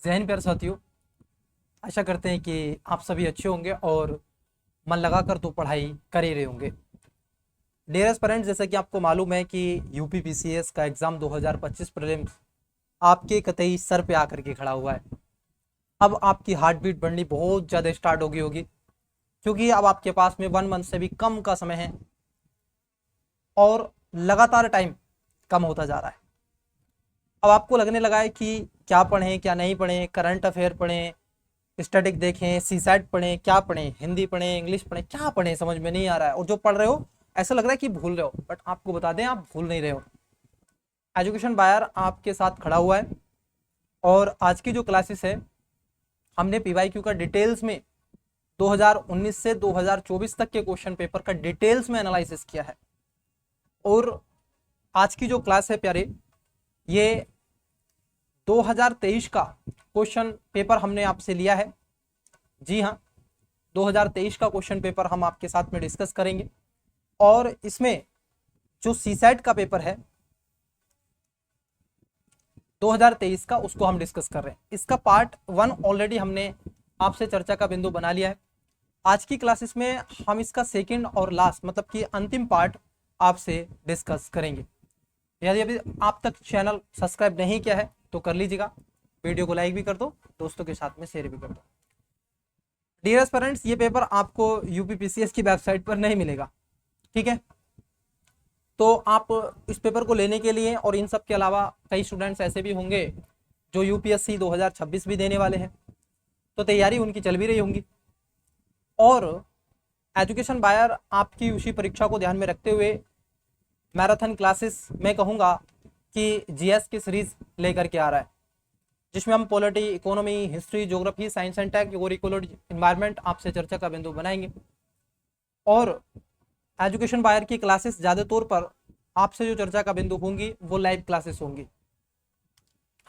जय हिंद प्यारे साथियों। आशा करते हैं कि आप सभी अच्छे होंगे और मन लगाकर तो पढ़ाई कर ही रहे होंगे। डियर एस्पिरेंट्स, जैसा कि आपको मालूम है कि यूपी पीसीएस का एग्जाम 2025 प्रीलिम्स आपके कतई सर पे आकर के खड़ा हुआ है। अब आपकी हार्ट बीट बढ़नी बहुत ज़्यादा स्टार्ट होगी क्योंकि अब आपके पास में 1 मंथ से भी कम का समय है और लगातार टाइम कम होता जा रहा है। अब आपको लगने लगा है कि क्या पढ़ें क्या नहीं पढ़ें, करंट अफेयर पढ़ें, स्टैटिक देखें, सीसैट पढ़ें, क्या पढ़ें, हिंदी पढ़ें, इंग्लिश पढ़ें, क्या पढ़ें समझ में नहीं आ रहा है। और जो पढ़ रहे हो ऐसा लग रहा है कि भूल रहे हो, बट आपको बता दें आप भूल नहीं रहे हो। एजुकेशन बायर आपके साथ खड़ा हुआ है और आज की जो क्लासेस है हमने पीवाईक्यू का डिटेल्स में 2019 से 2024 तक के क्वेश्चन पेपर का डिटेल्स में एनालिसिस किया है। और आज की जो क्लास है प्यारे, ये 2023 का क्वेश्चन पेपर हमने आपसे लिया है। जी हाँ, 2023 का क्वेश्चन पेपर हम आपके साथ में डिस्कस करेंगे और इसमें जो सीसैट का पेपर है 2023 का, उसको हम डिस्कस कर रहे हैं। इसका पार्ट 1 ऑलरेडी हमने आपसे चर्चा का बिंदु बना लिया है। आज की क्लासेस में हम इसका सेकंड और लास्ट मतलब कि अंतिम पार्ट आपसे डिस्कस करेंगे। यदि अभी आप तक चैनल सब्सक्राइब नहीं किया है तो कर लीजिएगा, वीडियो को लाइक भी कर दो, दोस्तों के साथ में शेयर भी कर दो। डियर एस्पिरेंट्स, ये पेपर आपको यूपीपीसीएस की वेबसाइट पर नहीं मिलेगा, ठीक है। तो आप इस पेपर को लेने के लिए, और इन सब के अलावा कई स्टूडेंट्स ऐसे भी होंगे जो यूपीएससी 2026 भी देने वाले हैं, तो तैयारी उनकी चल भी रही होंगी। और एजुकेशन बायर आपकी उसी परीक्षा को ध्यान में रखते हुए मैराथन क्लासेस में कहूँगा कि जीएस की सीरीज लेकर के आ रहा है, जिसमें हम polity, economy, history, geography, science and tech और इकोलॉजी इन्वायरमेंट आपसे चर्चा का बिंदु बनाएंगे। और एजुकेशन बायर की क्लासेस ज़्यादा तौर पर आपसे जो चर्चा का बिंदु होंगी वो लाइव क्लासेस होंगी।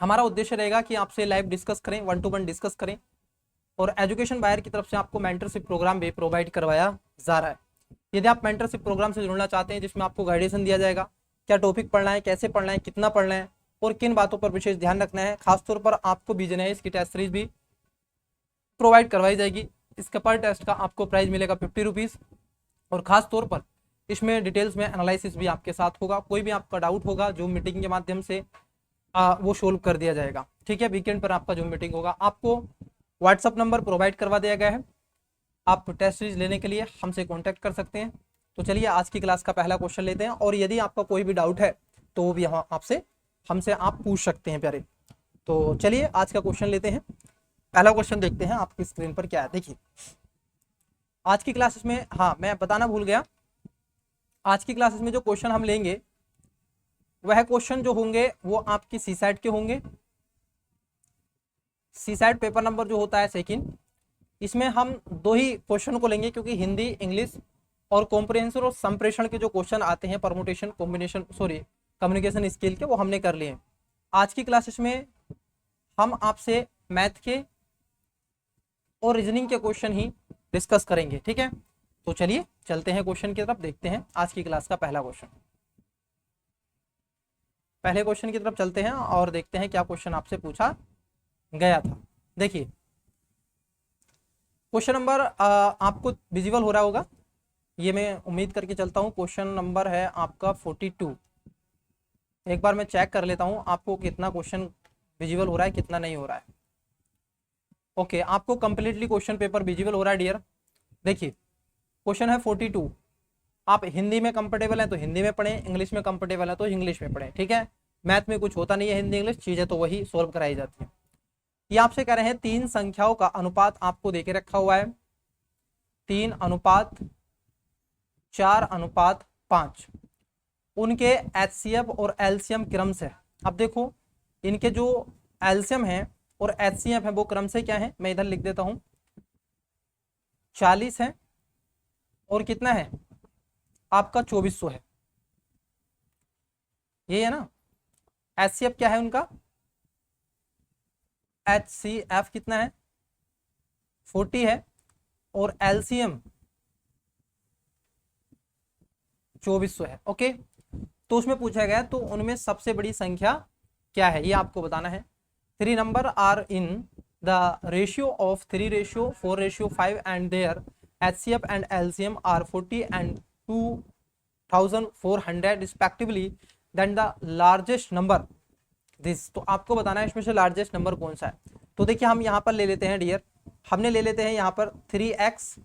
हमारा उद्देश्य रहेगा कि आपसे लाइव डिस्कस करें, 1-to-1 डिस्कस करें। और एजुकेशन बायर की तरफ से आपको मेंटरशिप प्रोग्राम भी प्रोवाइड करवाया जा रहा है। यदि आप मेंटरशिप प्रोग्राम से जुड़ना चाहते हैं जिसमें आपको गाइडेंस दिया जाएगा, क्या टॉपिक पढ़ना है, कैसे पढ़ना है, कितना पढ़ना है और किन बातों पर विशेष ध्यान रखना है, खासतौर पर आपको बिजनेस की टेस्ट सीरीज भी प्रोवाइड करवाई जाएगी। इसका पर टेस्ट का आपको प्राइस मिलेगा 50 रुपीज़। और ख़ास तौर पर इसमें डिटेल्स में एनालिसिस भी आपके साथ होगा। कोई भी आपका डाउट होगा जो मीटिंग के माध्यम से वो सोल्व कर दिया जाएगा, ठीक है। वीकेंड पर आपका जो मीटिंग होगा, आपको व्हाट्सअप नंबर प्रोवाइड करवा दिया गया है। आप टेस्ट सीरीज लेने के लिए हमसे कॉन्टैक्ट कर सकते हैं। तो चलिए आज की क्लास का पहला क्वेश्चन लेते हैं, और यदि आपका कोई भी डाउट है तो वो भी आपसे हमसे आप पूछ सकते हैं प्यारे। तो चलिए आज का क्वेश्चन लेते हैं। पहला क्वेश्चन देखते हैं आपकी स्क्रीन पर क्या है। देखिए आज की क्लासेस में, हाँ मैं बताना भूल गया, आज की क्लासेस में जो क्वेश्चन हम लेंगे वह क्वेश्चन जो होंगे वो आपकी सीसैट के होंगे। सीसैट पेपर नंबर जो होता है सेकंड, इसमें हम 2 ही क्वेश्चन को लेंगे क्योंकि हिंदी, इंग्लिश और कॉम्प्रिहेंशन और संप्रेषण के जो क्वेश्चन आते हैं, permutation, combination, sorry communication skill के, वो हमने कर लिए। आज की क्लासेस में हम आपसे मैथ के और रीजनिंग के क्वेश्चन ही डिस्कस करेंगे, ठीक है। तो चलिए चलते हैं क्वेश्चन की तरफ, देखते हैं आज की क्लास का पहला क्वेश्चन। पहले क्वेश्चन की तरफ चलते हैं और देखते हैं क्या क्वेश्चन आपसे पूछा गया था। देखिए क्वेश्चन नंबर आपको विजिबल हो रहा होगा, ये मैं उम्मीद करके चलता हूँ। क्वेश्चन नंबर है आपका 42। एक बार मैं चेक कर लेता हूँ आपको कितना क्वेश्चन विजिबल हो रहा है, कितना नहीं हो रहा है। ओके, आपको कंप्लीटली क्वेश्चन पेपर विजिबल हो रहा है डियर। देखिए क्वेश्चन है 42। आप हिंदी में कंफर्टेबल हैं तो हिंदी में पढ़ें, इंग्लिश में कंफर्टेबल है तो इंग्लिश में पढ़ें, ठीक है। मैथ में कुछ होता नहीं है, हिंदी इंग्लिश चीज़ें तो वही सोल्व कराई जाती है। ये आपसे कह रहे हैं 3 संख्याओं का अनुपात आपको देके रखा हुआ है, 3:4:5। उनके एचसीएफ और एलसीएम क्रम से, अब देखो इनके जो एलसीएम है और एचसीएफ है वो क्रम से क्या है, मैं इधर लिख देता हूं, 40 है और कितना है आपका 2400 है, ये है ना। एचसीएफ क्या है उनका, एचसीएफ कितना है 40 है और एलसीएम 2400 है। ओके, तो उसमें पूछा गया तो उनमें सबसे बड़ी संख्या क्या है ये आपको बताना है। 3 number are in the ratio of 3:4:5 and their HCF and LCM are 40 and 2400 respectively, then the largest number this। तो आपको बताना है इसमें से लार्जेस्ट नंबर कौन सा है। तो देखिए हम यहाँ पर ले लेते हैं डियर, हमने ले लेते हैं यहाँ पर 3x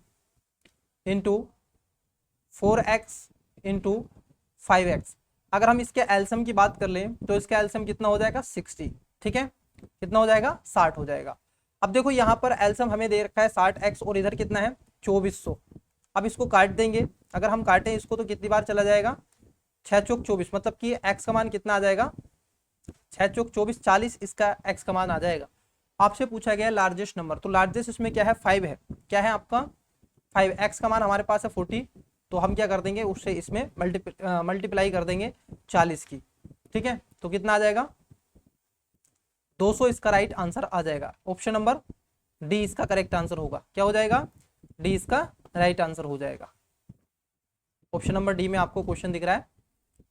into 4x into 5x। अगर हम इसके एल्सियम की बात कर लें तो इसका एल्सियम कितना हो जाएगा 60, ठीक है, कितना हो जाएगा 60 हो जाएगा। अब देखो यहाँ पर एल्सियम हमें दे रखा है 60x और इधर कितना है 2400। अब इसको काट देंगे, अगर हम काटें इसको तो कितनी बार चला जाएगा 6 चौक 24, मतलब कि x का मान कितना आ जाएगा 6 चौक 24 40, इसका x का मान आ जाएगा। आपसे पूछा गया लार्जेस्ट नंबर, तो लार्जेस्ट इसमें क्या है 5 है, क्या है आपका 5। x का मान हमारे पास है 40, तो हम क्या कर देंगे उससे इसमें मल्टीप्लाई कर देंगे 40 की, ठीक है, तो कितना आ जाएगा 200 इसका राइट आंसर आ जाएगा। ऑप्शन नंबर डी इसका करेक्ट आंसर होगा। क्या हो जाएगा डी इसका राइट आंसर हो जाएगा। ऑप्शन नंबर डी में आपको क्वेश्चन दिख रहा है,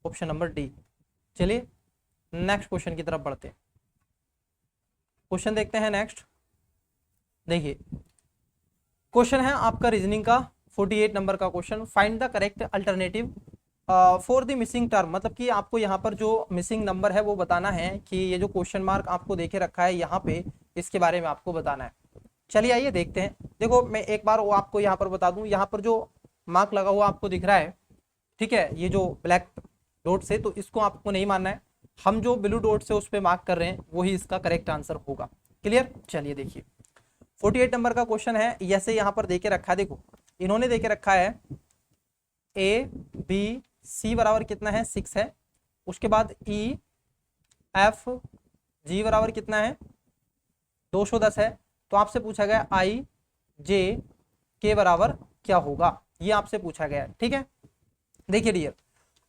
ऑप्शन नंबर डी। चलिए नेक्स्ट क्वेश्चन की तरफ बढ़ते हैं। क्वेश्चन देखते हैं नेक्स्ट। देखिए क्वेश्चन है आपका रीजनिंग का 48 नंबर का question. Find the correct alternative for the missing term, मतलब कि आपको यहाँ पर जो मिसिंग नंबर है वो बताना है कि ये जो क्वेश्चन मार्क आपको देखे रखा है यहाँ पे, इसके बारे में आपको बताना है। चलिए आइए देखते हैं। देखो मैं एक बार वो आपको यहाँ पर बता दूं, यहाँ पर जो मार्क लगा हुआ आपको दिख रहा है, ठीक है, ये जो ब्लैक डॉट से, तो इसको आपको नहीं मानना है, हम जो ब्लू डॉट से उस पर मार्क कर रहे हैं वही इसका करेक्ट आंसर होगा। क्लियर। चलिए देखिए 48 नंबर का क्वेश्चन है, जैसे यहाँ पर देके रखा है, देखो इन्होंने देके रखा है ए बी सी बराबर कितना है 6 है, उसके बाद ई एफ जी बराबर कितना है 210 है। तो आपसे पूछा गया आई जे के बराबर क्या होगा, ये आपसे पूछा गया है, ठीक है। देखिए डियर,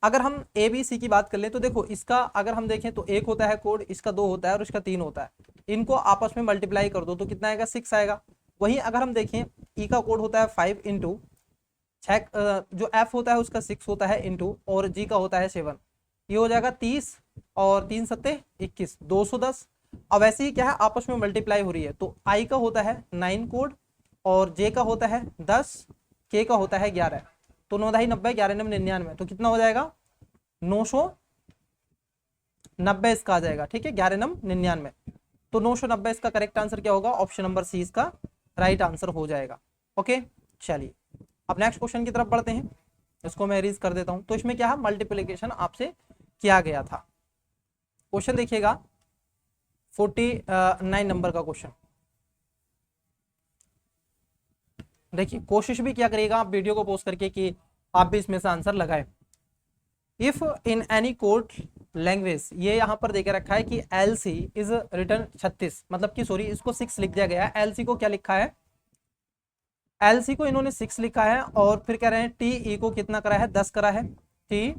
अगर हम ए बी सी की बात कर लें तो देखो इसका अगर हम देखें तो 1 होता है कोड, इसका 2 होता है और इसका 3 होता है, इनको आपस में मल्टीप्लाई कर दो तो कितना आएगा 6 आएगा। वहीं अगर हम देखें ई का कोड होता है 5 इंटू 6, जो एफ होता है उसका 6 होता है इंटू, और जी का होता है 7, ये हो जाएगा 30 और 3 सत्ते 21 210। अब ऐसे ही क्या है आपस में मल्टीप्लाई हो रही है, तो आई का होता है 9 कोड और जे का होता है 10, के का होता है 11, तो 9 दाई 90 11 9 99, तो कितना हो जाएगा 990 इसका आ जाएगा, ठीक है, 11 9 99, तो 990 इसका करेक्ट आंसर क्या होगा, ऑप्शन नंबर सी इसका राइट आंसर हो जाएगा। ओके चलिए अब नेक्स्ट क्वेश्चन की तरफ बढ़ते हैं, इसको मैं रीज कर देता हूं। तो इसमें क्या है मल्टीप्लिकेशन आपसे किया गया था। क्वेश्चन देखिएगा 49 नंबर का क्वेश्चन। देखिए कोशिश भी क्या करिएगा आप वीडियो को पॉज करके कि आप भी इसमें से आंसर लगाएं। If in any code language, ये यहाँ पर देके रखा है कि एल सी इज रिटर्न 36, मतलब कि सॉरी इसको 6 लिख दिया गया है। एल सी को क्या लिखा है, एल सी को इन्होंने 6 लिखा है और फिर कह रहे हैं टी ई को कितना करा है 10 करा है, टी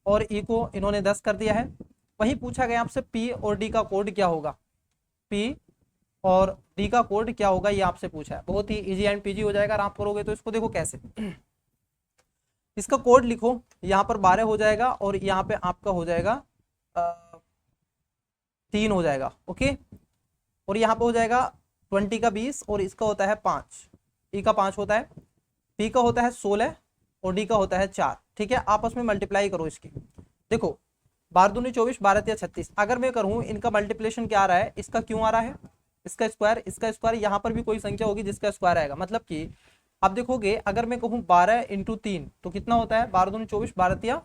और ई को इन्होंने 10 कर दिया है। वहीं पूछा गया आपसे पी और डी का कोड क्या होगा, पी और डी का कोड क्या होगा, ये आपसे पूछा है। बहुत ही इजी एंड पीजी हो जाएगा, आप करोगे तो इसको देखो कैसे। इसका कोड लिखो, यहाँ पर 12 हो जाएगा और यहाँ पे आपका हो जाएगा 3 हो जाएगा, ओके, और यहाँ पे हो जाएगा 20 का 20 और इसका होता है 5, ई का 5 होता है, पी का होता है 16 और डी का होता है 4, ठीक है। आपस में मल्टीप्लाई करो इसकी, देखो 12 दूनी 24 12 तिया 36। अगर मैं करूँ इनका मल्टीप्लिकेशन क्या आ रहा है, इसका क्यों आ रहा है, इसका स्क्वायर, इसका स्क्वायर, यहाँ पर भी कोई संख्या होगी जिसका स्क्वायर आएगा, मतलब कि अब देखोगे अगर मैं कहूँ 12 इंटू 3 तो कितना होता है 12 दूनी 24 12 तिया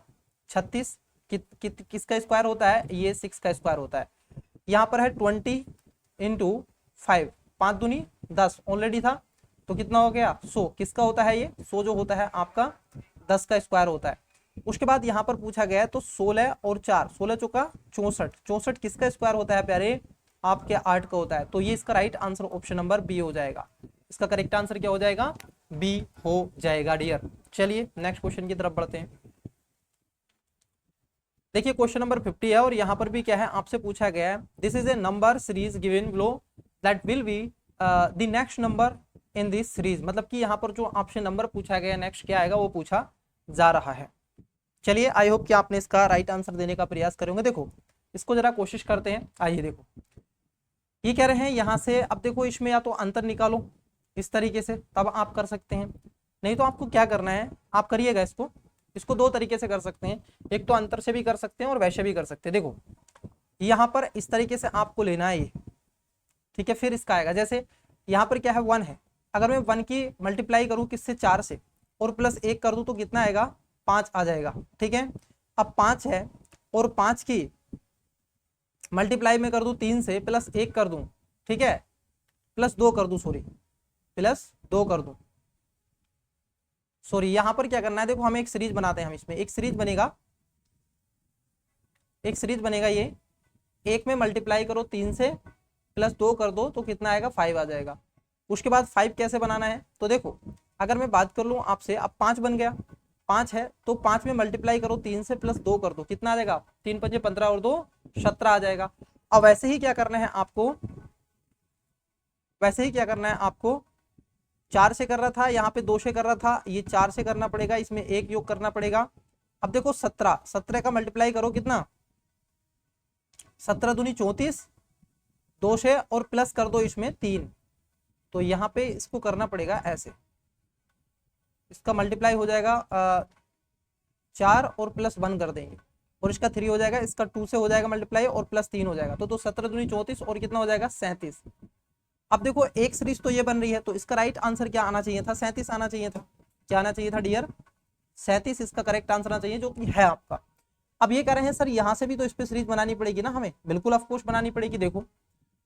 36, किसका स्क्वायर होता है, ये 6 का स्क्वायर होता है। यहाँ पर है 20 इंटू 5, 5 दूनी 10 ऑलरेडी था, तो कितना हो गया 100, किसका होता है ये 100 जो होता है आपका 10 का स्क्वायर होता है। उसके बाद यहाँ पर पूछा गया है तो 16 और 4 16 चौका 64, 64 किसका स्क्वायर होता है प्यारे, आपके 8 का होता है। तो ये इसका right answer option number B हो जाएगा। इसका करेक्ट आंसर क्या हो जाएगा, बी हो जाएगा डियर। चलिए नेक्स्ट क्वेश्चन की तरफ बढ़ते हैं। देखिए क्वेश्चन नंबर 50 है और यहाँ पर भी क्या है आपसे पूछा गया है, this is a number series given below that will be the next number in this series, मतलब कि यहाँ पर जो आपसे नंबर पूछा गया नेक्स्ट क्या आएगा वो पूछा जा रहा है। चलिए आई होप कि आपने इसका राइट आंसर देने का प्रयास करेंगे। देखो इसको जरा कोशिश करते हैं, आइए देखो ये कह रहे हैं यहाँ से, अब देखो इसमें या तो अंतर निकालो इस तरीके से, तब आप कर सकते हैं, नहीं तो आपको क्या करना है, आप करिएगा इसको, इसको दो तरीके से कर सकते हैं, एक तो अंतर से भी कर सकते हैं और वैसे भी कर सकते हैं। देखो यहाँ पर इस तरीके से आपको लेना है ये, ठीक है, फिर इसका आएगा, जैसे यहाँ पर क्या है 1 है, अगर मैं 1 की मल्टीप्लाई करूँ किससे, 4 से, और प्लस 1 कर दूँ तो कितना आएगा, 5 आ जाएगा, ठीक है। अब 5 है और 5 की मल्टीप्लाई में कर दूं 3 से, प्लस 1 कर दूं, ठीक है, प्लस 2 कर दूं, सॉरी प्लस 2 कर दूं, सॉरी यहाँ पर क्या करना है, देखो हमें एक सीरीज बनाते हैं, हम इसमें एक सीरीज बनेगा, एक सीरीज बनेगा, ये एक में मल्टीप्लाई करो 3 से, प्लस 2 कर दो तो कितना आएगा, 5 आ जाएगा। उसके बाद 5 कैसे बनाना है, तो देखो अगर मैं बात कर लूँ आपसे, अब 5 बन गया, 5 है तो 5 में मल्टीप्लाई करो 3 से, प्लस 2 कर दो, कितना आ जाएगा, 3 5 15 और 2 17 आ जाएगा। अब वैसे ही क्या करना है आपको, वैसे ही क्या करना है आपको, 4 से कर रहा था, यहाँ पे 2 से कर रहा था, ये 4 से करना पड़ेगा, इसमें 1 योग करना पड़ेगा। अब देखो 17 का मल्टीप्लाई करो कितना, 17 दूनी 34, 2 से और प्लस कर दो इसमें 3, तो यहाँ पे इसको करना पड़ेगा ऐसे, इसका मल्टीप्लाई हो जाएगा 4 और प्लस 1 कर देंगे, और इसका 3 हो जाएगा, इसका 2 से हो जाएगा मल्टीप्लाई और प्लस 3 हो जाएगा, तो 17 दूनी 34 और कितना हो जाएगा, 37। अब देखो एक सीरीज तो ये बन रही है, तो इसका राइट आंसर क्या आना चाहिए था, 37 आना चाहिए था, क्या आना चाहिए था डियर, 37 इसका करेक्ट आंसर आना चाहिए, जो कि है आपका। अब ये कह रहे हैं सर यहाँ से भी तो इस पे सीरीज बनानी पड़ेगी ना हमें, बिल्कुल ऑफकोर्स बनानी पड़ेगी। देखो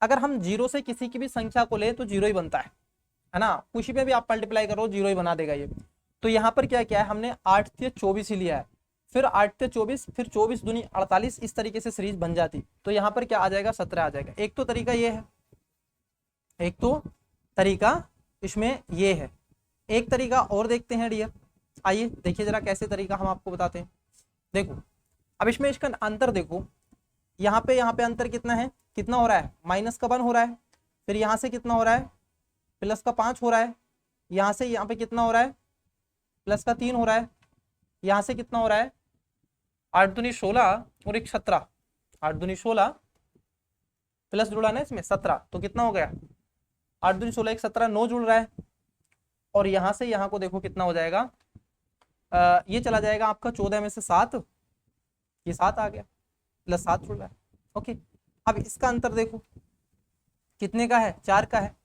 अगर हम 0 से किसी की भी संख्या को ले तो 0 ही बनता है ना, किसी पे भी आप मल्टीप्लाई करो 0 ही बना देगा ये। तो यहाँ पर क्या क्या है, हमने 8 से 24 ही लिया है, फिर 8 से 24, फिर 24 दूनी 48, इस तरीके से सीरीज बन जाती, तो यहाँ पर क्या आ जाएगा, 17 आ जाएगा। एक तो तरीका ये है, एक तो तरीका इसमें ये है, एक तरीका और देखते हैं डियर, आइए देखिए जरा कैसे तरीका हम आपको बताते हैं। देखो अब इसमें इसका अंतर देखो, यहाँ पे अंतर कितना है, कितना हो रहा है, माइनस का 1 हो रहा है, फिर यहाँ से कितना हो रहा है, प्लस का 5 हो रहा है, यहाँ से यहाँ पे कितना हो रहा है, प्लस का 3 हो रहा है, यहाँ से कितना हो रहा है, 8 दूनी 16 और एक 17, 8 दूनी 16 प्लस जुड़ा ना इसमें 17, तो कितना हो गया, 8 दूनी 16 एक 17, 9 जुड़ रहा है, और यहाँ से यहाँ को देखो कितना हो जाएगा, ये चला जाएगा आपका 14 में से 7, ये 7 आ गया, प्लस 7 जुड़ रहा है, ओके। अब इसका अंतर देखो कितने का है, 4 का है,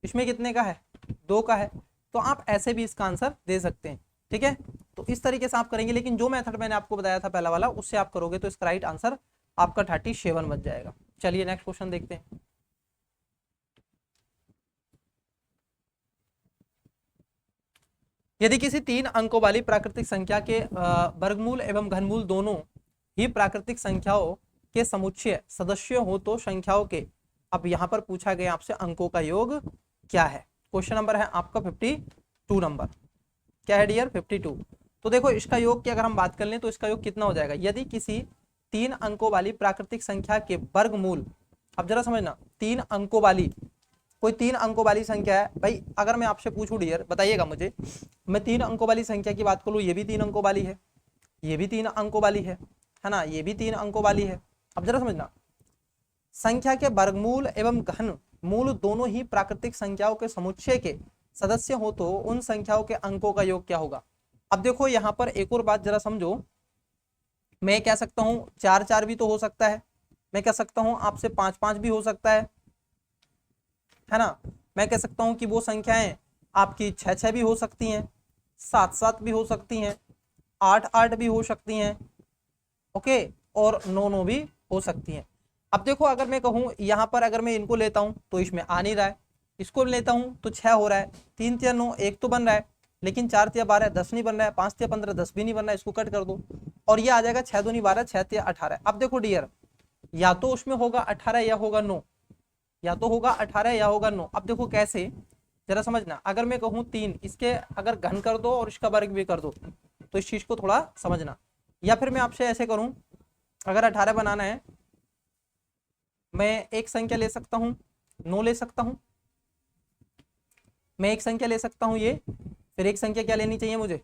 इसमें कितने का है, 2 का है, तो आप ऐसे भी इसका आंसर दे सकते हैं, ठीक है। तो इस तरीके से आप करेंगे, लेकिन जो मेथड मैंने आपको बताया था पहला वाला, उससे आप करोगे तो इसका राइट आंसर आपका 37 बन जाएगा। चलिए नेक्स्ट क्वेश्चन देखते हैं। यदि किसी 3 अंकों वाली प्राकृतिक संख्या के वर्गमूल एवं घनमूल दोनों ही प्राकृतिक संख्याओं के समुच्चय सदस्य हो तो संख्याओं के, अब यहाँ पर पूछा गया आपसे अंकों का योग क्या है। क्वेश्चन नंबर है आपका 52 नंबर, क्या है डियर, 52। तो देखो इसका योग की अगर हम बात कर लें तो इसका योग कितना हो जाएगा, यदि किसी 3 अंकों वाली प्राकृतिक संख्या के वर्गमूल, अब जरा समझना, 3 अंकों वाली, कोई 3 अंकों वाली संख्या है भाई, अगर मैं आपसे पूछूं डियर बताइएगा मुझे, मैं 3 अंकों वाली संख्या की बात करूं, ये भी 3 अंकों वाली है, ये भी 3 अंकों वाली है ना, ये भी 3 अंकों वाली है। अब जरा समझना, संख्या के वर्गमूल एवं घन मूल दोनों ही प्राकृतिक संख्याओं के समुच्चय के सदस्य हो तो उन संख्याओं के अंकों का योग क्या होगा। अब देखो यहाँ पर एक और बात जरा समझो, मैं कह सकता हूँ 4 4 भी तो हो सकता है, मैं कह सकता हूँ आपसे 5 5 भी हो सकता है ना, मैं कह सकता हूँ कि वो संख्याएं आपकी 6 6 भी हो सकती हैं, 7 7 भी हो सकती हैं, 8 8 भी हो सकती हैं, ओके, और 9 9 भी हो सकती हैं। अब देखो अगर मैं कहूँ यहाँ पर अगर मैं इनको लेता हूँ तो इसमें आ नहीं रहा है, इसको लेता हूँ तो 6 हो रहा है, 3 3 9 1 तो बन रहा है, लेकिन 4 3 12 10 नहीं बन रहा है, 5 3 15 10 भी नहीं बन रहा है, इसको कट कर दो और ये आ जाएगा 6 दूनी 12 6 3 18। अब देखो डियर, या तो उसमें होगा 18 या होगा 9, या तो होगा 18 या होगा 9। अब देखो कैसे, जरा समझना, अगर मैं कहूँ 3, इसके अगर घन कर दो और इसका वर्ग भी कर दो, तो इस चीज को थोड़ा समझना। या फिर मैं आपसे ऐसे करूं, अगर 18 बनाना है, मैं एक संख्या ले सकता हूं, 9 ले सकता हूं, मैं एक संख्या ले सकता हूं ये, फिर एक संख्या क्या लेनी चाहिए मुझे,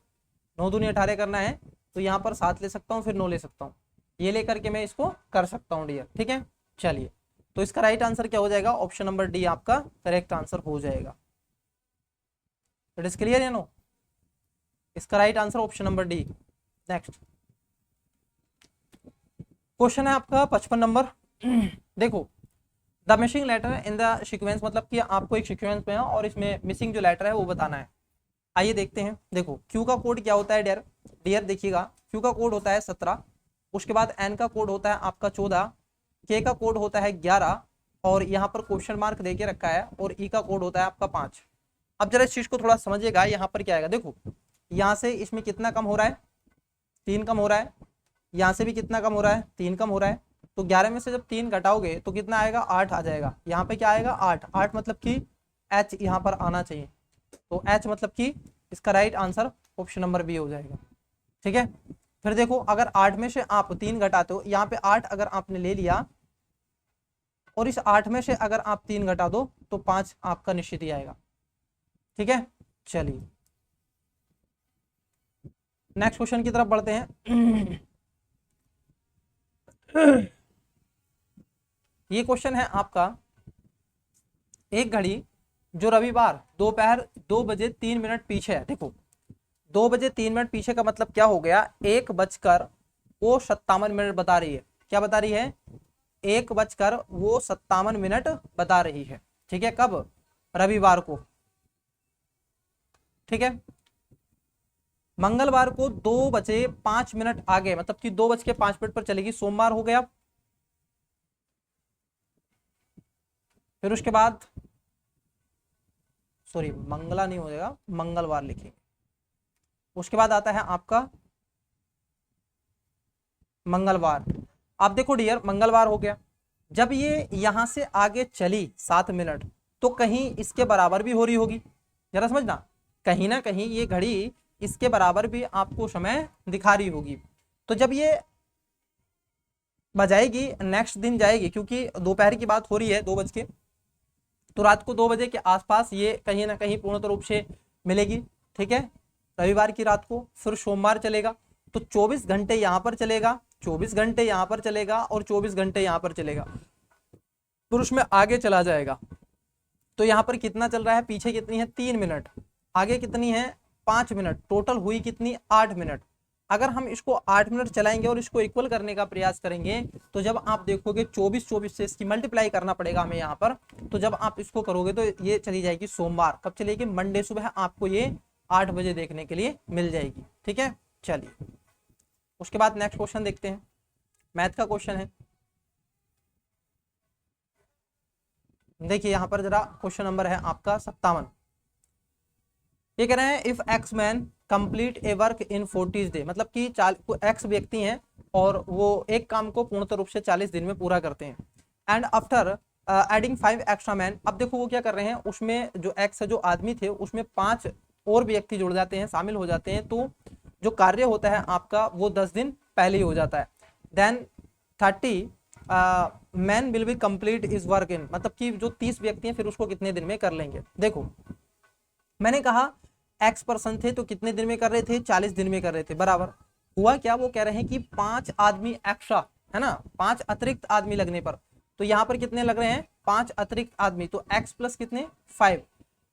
9 दूनी 18 करना है, तो यहाँ पर 7 ले सकता हूँ, फिर 9 ले सकता हूँ, ये लेकर के मैं इसको कर सकता हूँ डियर, ठीक है। चलिए तो इसका राइट आंसर क्या हो जाएगा, ऑप्शन नंबर डी आपका करेक्ट आंसर हो जाएगा। इट इज क्लियर या नो? इसका right answer option number D. Next question है आपका 55 नंबर। देखो, the missing letter in the sequence, मतलब कि आपको एक सीक्वेंस में है और इसमें मिसिंग जो लेटर है वो बताना है। आइए देखते हैं। देखो क्यू का कोड क्या होता है डियर, डियर देखिएगा, क्यू का कोड होता है 17, उसके बाद एन का कोड होता है आपका 14, के का कोड होता है 11, और यहाँ पर क्वेश्चन मार्क दे के रखा है, और ई का कोड होता है आपका 5। अब जरा इस चीज को थोड़ा समझिएगा, यहाँ पर क्या आएगा, देखो यहाँ से इसमें कितना कम हो रहा है, 3 कम हो रहा है, यहाँ से भी कितना कम हो रहा है, 3 कम हो रहा है, तो 11 में से जब 3 घटाओगे तो कितना आएगा, 8 आ जाएगा। यहाँ पे क्या आएगा, 8, 8 मतलब कि एच यहाँ पर आना चाहिए, तो एच मतलब कि इसका right answer option number B हो जाएगा। ठीक है, फिर देखो अगर 8 में से आप 3 घटाते हो, यहाँ पे 8 अगर आपने ले लिया और इस 8 में से अगर आप 3 घटा दो तो 5 आपका निश्चित ही आएगा। ठीक है, चलिए नेक्स्ट क्वेश्चन की तरफ बढ़ते हैं। ये क्वेश्चन है आपका, एक घड़ी जो रविवार दोपहर 2 बजे 3 मिनट पीछे है। देखो 2 बजे 3 मिनट पीछे का मतलब क्या हो गया, 1:57 बता रही है। क्या बता रही है, 1:57 बता रही है। ठीक है, कब, रविवार को। ठीक है, मंगलवार को 2:05 आगे, मतलब कि 2:05 पर चलेगी, सोमवार हो गया। फिर उसके बाद सॉरी मंगला नहीं हो जाएगा, मंगलवार लिखेंगे। उसके बाद आता है आपका मंगलवार। आप देखो डियर, मंगलवार हो गया, जब ये यहां से आगे चली 7 मिनट तो कहीं इसके बराबर भी हो रही होगी, जरा समझना, कहीं ना कहीं ये घड़ी इसके बराबर भी आपको समय दिखा रही होगी। तो जब ये बजाएगी, नेक्स्ट दिन जाएगी, क्योंकि दोपहर की बात हो रही है 2 बज के, तो रात को 2 बजे के आसपास ये कहीं ना कहीं पूर्णतः रूप से मिलेगी। ठीक है, रविवार की रात को। फिर सोमवार चलेगा, तो 24 घंटे यहाँ पर चलेगा, 24 घंटे यहाँ पर चलेगा, और 24 घंटे यहाँ पर चलेगा, फिर उसमें आगे चला जाएगा। तो यहाँ पर कितना चल रहा है, पीछे कितनी है 3 मिनट, आगे कितनी है 5 मिनट, टोटल हुई कितनी 8 मिनट। अगर हम इसको 8 मिनट चलाएंगे और इसको इक्वल करने का प्रयास करेंगे, तो जब आप देखोगे 24 से इसकी मल्टीप्लाई करना पड़ेगा हमें यहाँ पर, तो जब आप इसको करोगे तो ये चली जाएगी सोमवार। कब चलेगी, मंडे सुबह आपको ये 8 बजे देखने के लिए मिल जाएगी। ठीक है, चलिए उसके बाद नेक्स्ट क्वेश्चन देखते हैं, मैथ का क्वेश्चन है। देखिए यहाँ पर जरा क्वेश्चन नंबर है आपका 57। ये कह रहे हैं if x man complete A work in 40 day, मतलब कि एक्स व्यक्ति हैं और वो एक काम को पूर्णतः रूप से 40 दिन में पूरा करते हैं, and after adding 5 extra man. अब देखो वो क्या कर रहे हैं, उसमें जो एक्स जो आदमी थे उसमें 5 और व्यक्ति जुड़ जाते हैं, शामिल हो जाते हैं, तो जो कार्य होता है आपका वो 10 दिन पहले ही हो जाता है। Then 30 man will be complete is work in, मतलब कि जो 30 व्यक्ति हैं फिर उसको कितने दिन में कर लेंगे। देखो मैंने कहा एक्स पर्सन थे तो कितने दिन में कर रहे थे, 40 दिन में कर रहे थे, बराबर। हुआ क्या, वो कह रहे हैं कि 5 आदमी एक्स्ट्रा है ना, 5 अतिरिक्त आदमी लगने पर, तो यहाँ पर कितने लग रहे हैं 5 अतिरिक्त आदमी, तो x प्लस कितने 5।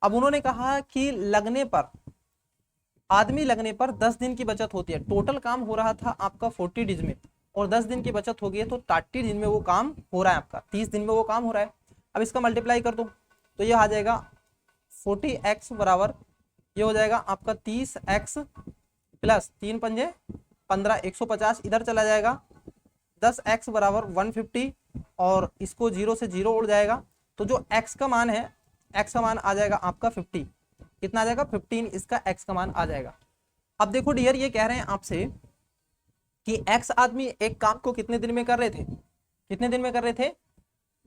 अब उन्होंने कहा कि लगने पर, आदमी लगने पर 10 दिन की बचत होती है। टोटल काम हो रहा था आपका 40 डेज में, और 10 दिन की बचत हो गई है, तो 30 दिन में वो काम हो रहा है आपका, 30 दिन में वो काम हो रहा है। अब इसका मल्टीप्लाई कर दो तो ये आ जाएगा 40x बराबर, ये हो जाएगा आपका 30x प्लस 3 पंजे 15, 150 इधर चला जाएगा, 10x बराबर 150, और इसको 0 से 0 उड़ जाएगा, तो जो x का मान है, x का मान आ जाएगा आपका 50। कितना आ जाएगा 15, इसका x का मान आ जाएगा। अब देखो डियर, ये कह रहे हैं आपसे कि x आदमी एक काम को कितने दिन में कर रहे थे, कितने दिन में कर रहे थे,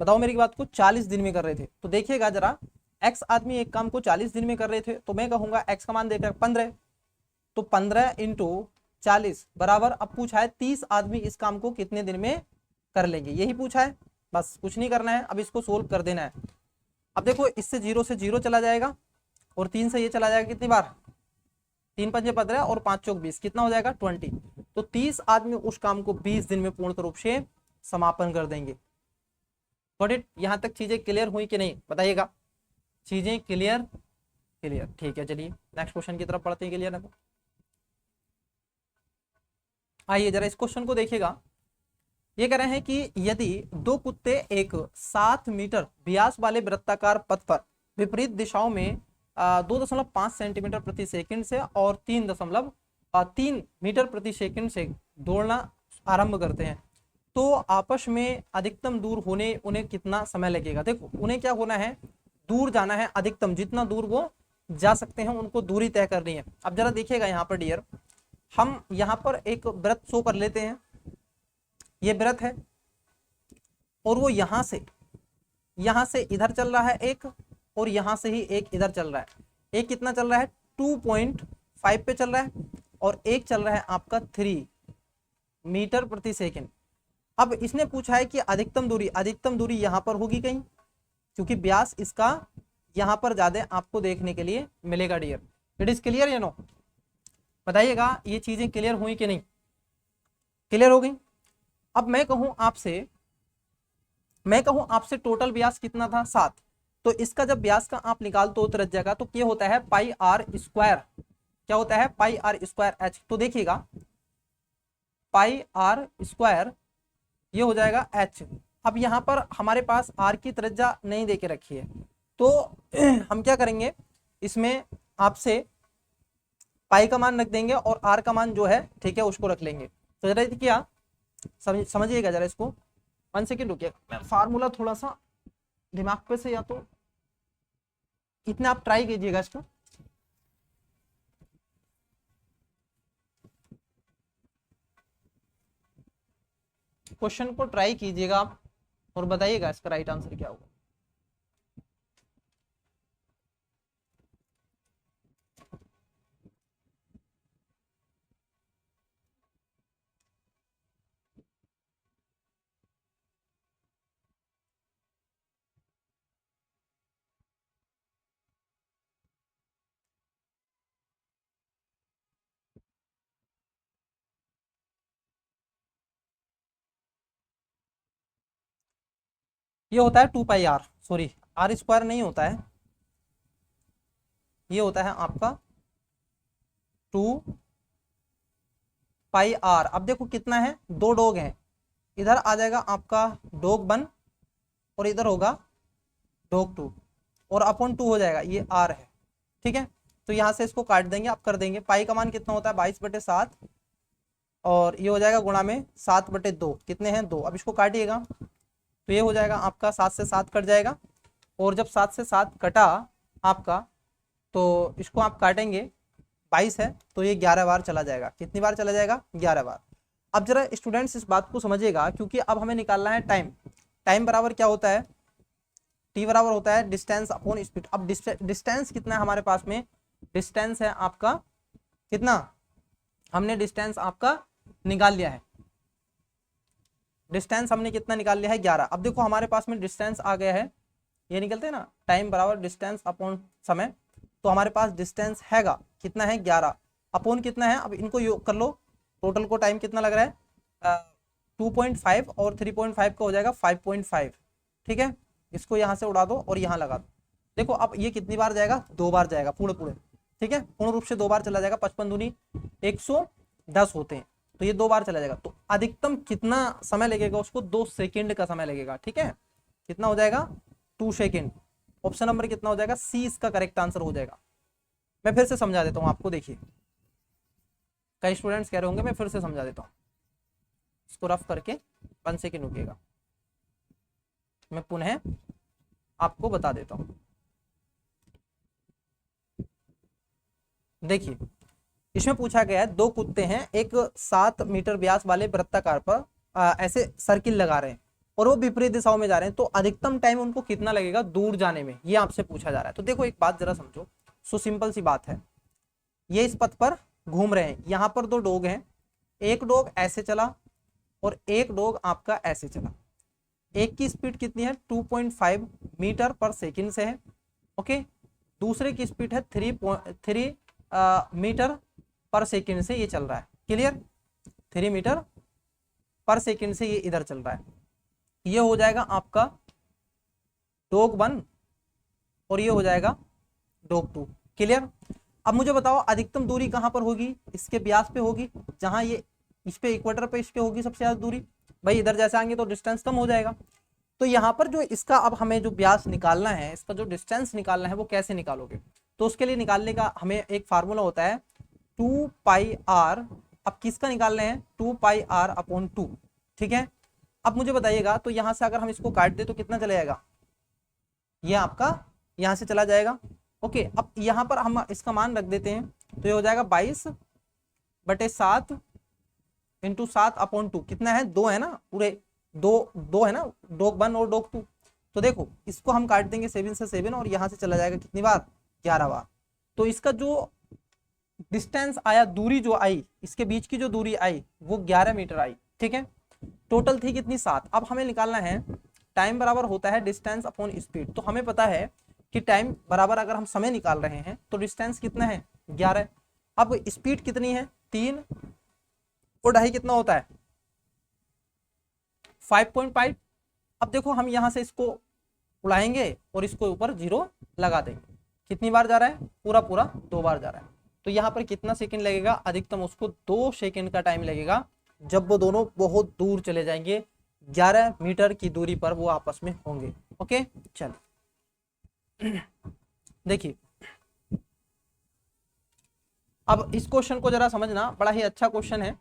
बताओ मेरी बात को, 40 दिन में कर रहे थे। तो देखिएगा जरा, x आदमी एक काम को 40 दिन में कर रहे थे, तो मैं कहूंगा x का मान देकर 15, तो 15 इंटू 40 बराबर, अब पूछा है 30 आदमी इस काम को कितने दिन में कर लेंगे, यही पूछा है, बस कुछ नहीं करना है, अब इसको सोल्व कर देना है। अब देखो इससे 0 से 0 चला जाएगा, और 3 से ये चला जाएगा कितनी बार, 3 पंजे 15 और 5 चौक 20, कितना हो जाएगा 20। तो 30 आदमी उस काम को 20 दिन में पूर्ण रूप से समापन कर देंगे। Got it? यहाँ तक चीजें क्लियर हुई कि नहीं बताइएगा? चीजें क्लियर? क्लियर, ठीक है। चलिए नेक्स्ट क्वेश्चन की तरफ पढ़ते हैं। क्लियर है? आइए जरा इस क्वेश्चन को देखिएगा। ये कह रहे हैं कि यदि दो कुत्ते एक 7 मीटर व्यास वाले वृत्ताकार पथ पर विपरीत दिशाओं में 2.5 सेंटीमीटर प्रति सेकंड से और 3 मीटर प्रति सेकंड से दौड़ना आरंभ करते हैं, तो आपस में अधिकतम दूर होने उन्हें कितना समय लगेगा? देखो उन्हें क्या होना है, दूर जाना है, अधिकतम जितना दूर वो जा सकते हैं उनको दूरी तय करनी है। अब जरा देखिएगा यहाँ पर डियर, हम यहाँ पर एक वृत्त शो कर लेते हैं। ये वृत्त है और वो यहाँ से इधर चल रहा है एक, और यहाँ से ही एक इधर चल रहा है। एक कितना चल रहा है? 2.5 पे चल रहा है, और एक चल रहा है आपका 3 मीटर प्रति सेकंड। अब इसने पूछा है कि अधिकतम दूरी यहाँ पर होगी कहीं, क्योंकि व्यास इसका यहाँ पर ज्यादा आपको देखने के लिए मिलेगा। डियर इट इज क्लियर या नो? बताइएगा ये चीजें क्लियर हुई कि नहीं? क्लियर हो गई? अब मैं कहूं आपसे टोटल व्यास कितना था? 7। तो इसका जब व्यास का आप निकाल तो त्रिज्या का, तो क्या होता है? पाई आर स्क्वायर। क्या होता है? पाई आर स्क्वायर एच। तो देखिएगा पाई आर स्क्वायर ये हो जाएगा एच। अब यहाँ पर हमारे पास आर की त्रिज्या नहीं देके रखी है, तो हम क्या करेंगे, इसमें आपसे पाई का मान रख देंगे और आर का मान जो है ठीक है उसको रख लेंगे। तो जरा क्या समझिएगा जरा इसको, 1 सेकेंड रुकिए, मैं फार्मूला थोड़ा सा दिमाग पे से, या तो इतना आप ट्राई कीजिएगा इसको। क्वेश्चन को ट्राई कीजिएगा आप और बताइएगा इसका राइट आंसर क्या होगा। ये होता है 2 पाई आर, सॉरी आर स्क्वायर नहीं होता है, ये होता है आपका 2 पाई आर। अब देखो कितना है, 2 डॉग हैं, इधर आ जाएगा आपका डॉग 1 और इधर होगा डॉग 2 और अपॉन 2 हो जाएगा, ये आर है। ठीक है, तो यहाँ से इसको काट देंगे, आप कर देंगे। पाई का मान कितना होता है? 22/7, और ये हो जाएगा गुणा में 7/2, कितने हैं? 2। अब इसको काटिएगा तो ये हो जाएगा आपका 7 से 7 कट जाएगा, और जब 7 से 7 कटा आपका, तो इसको आप काटेंगे, 22 है तो ये 11 बार चला जाएगा। कितनी बार चला जाएगा? 11 बार। अब जरा स्टूडेंट्स इस बात को समझिएगा, क्योंकि अब हमें निकालना है टाइम। टाइम बराबर क्या होता है? टी बराबर होता है डिस्टेंस अपॉन स्पीड। अब डिस्टेंस कितना है हमारे पास में? डिस्टेंस है आपका कितना? हमने डिस्टेंस आपका निकाल लिया है, डिस्टेंस हमने कितना निकाल लिया है? 11। अब देखो हमारे पास में डिस्टेंस आ गया है, ये निकलते हैं ना, टाइम बराबर डिस्टेंस अपॉन समय, तो हमारे पास डिस्टेंस हैगा कितना है? 11 अपॉन कितना है? अब इनको योग कर लो, टोटल को टाइम कितना लग रहा है? 2.5 और 3.5 का हो जाएगा 5.5। ठीक है, इसको यहाँ से उड़ा दो और यहाँ लगा दो। देखो अब ये कितनी बार जाएगा? 2 बार जाएगा पूरे। ठीक है, पूर्ण रूप से 2 बार चला जाएगा। 55 दूनी 110 होते हैं, तो ये 2 बार चला जाएगा। तो अधिकतम कितना समय लगेगा उसको? 2 सेकेंड का समय लगेगा। ठीक है, कितना हो जाएगा? 2 सेकेंड। ऑप्शन नंबर कितना हो जाएगा? सी इसका करेक्ट आंसर हो जाएगा। मैं फिर से समझा देता हूँ आपको, देखिए कई स्टूडेंट्स कह रहे होंगे, मैं फिर से समझा देता हूँ, इसको रफ करके 1 सेकेंड रुकिएगा, मैं पुनः आपको बता देता हूँ। देखिए इसमें पूछा गया है, 2 कुत्ते हैं एक 7 मीटर व्यास वाले वृत्ताकार पर ऐसे सर्किल लगा रहे हैं और वो विपरीत दिशाओं में जा रहे हैं, तो अधिकतम टाइम उनको कितना लगेगा दूर जाने में, ये आपसे पूछा जा रहा है। तो देखो एक बात जरा समझो, सो सिंपल सी बात है, ये इस पथ पर घूम रहे हैं, यहाँ पर 2 डॉग हैं, एक डॉग ऐसे चला और एक डॉग आपका ऐसे चला। एक की स्पीड कितनी है? 2.5 मीटर पर सेकंड से है। ओके, दूसरे की स्पीड है 3 मीटर पर सेकंड से ये चल रहा है। क्लियर? 3 मीटर पर सेकंड से ये इधर चल रहा है। ये हो जाएगा आपका डोग 1 और ये हो जाएगा डोग 2। क्लियर। अब मुझे बताओ अधिकतम दूरी कहाँ पर होगी, इसके व्यास पे होगी, जहां ये इस पे इक्वेटर पे इस पे होगी सबसे ज्यादा दूरी। भाई इधर जैसे आएंगे तो डिस्टेंस कम हो जाएगा। तो यहाँ पर जो इसका अब हमें जो व्यास निकालना है, इसका जो डिस्टेंस निकालना है वो कैसे निकालोगे, तो उसके लिए निकालने का हमें एक फार्मूला होता है 2πr। अब किसका निकालना है, 2πr/2। ठीक है। अब मुझे बताइएगा तो यहाँ से अगर हम इसको काट दे तो कितना चला जाएगा, ये आपका यहाँ से चला जाएगा। ओके, अब यहाँ पर हम इसका मान रख देते हैं, तो ये हो जाएगा 22/7 इंटू 7/2। कितना है, 2 है ना, पूरे दो है ना, डोग 1 और डोग 2। तो देखो इसको हम काट देंगे 7 से 7 और यहाँ से चला जाएगा कितनी बार, 11 बार। तो इसका जो डिस्टेंस आया, दूरी जो आई, इसके बीच की जो दूरी आई वो 11 मीटर आई। ठीक है। टोटल थी कितनी, 7। अब हमें निकालना है टाइम बराबर होता है डिस्टेंस अपॉन स्पीड। तो हमें पता है कि टाइम बराबर अगर हम समय निकाल रहे हैं तो डिस्टेंस कितना है, 11। अब स्पीड कितनी है, 3 और 2.5 कितना होता है, 5.5। अब देखो हम यहाँ से इसको उड़ाएंगे और इसको ऊपर 0 लगा देंगे। कितनी बार जा रहा है, पूरा पूरा 2 बार जा रहा है। तो यहाँ पर कितना सेकंड लगेगा, अधिकतम उसको 2 सेकंड का टाइम लगेगा, जब वो दोनों बहुत दूर चले जाएंगे, 11 मीटर की दूरी पर वो आपस में होंगे। ओके, चलिए देखिए अब इस क्वेश्चन को जरा समझना, बड़ा ही अच्छा क्वेश्चन है।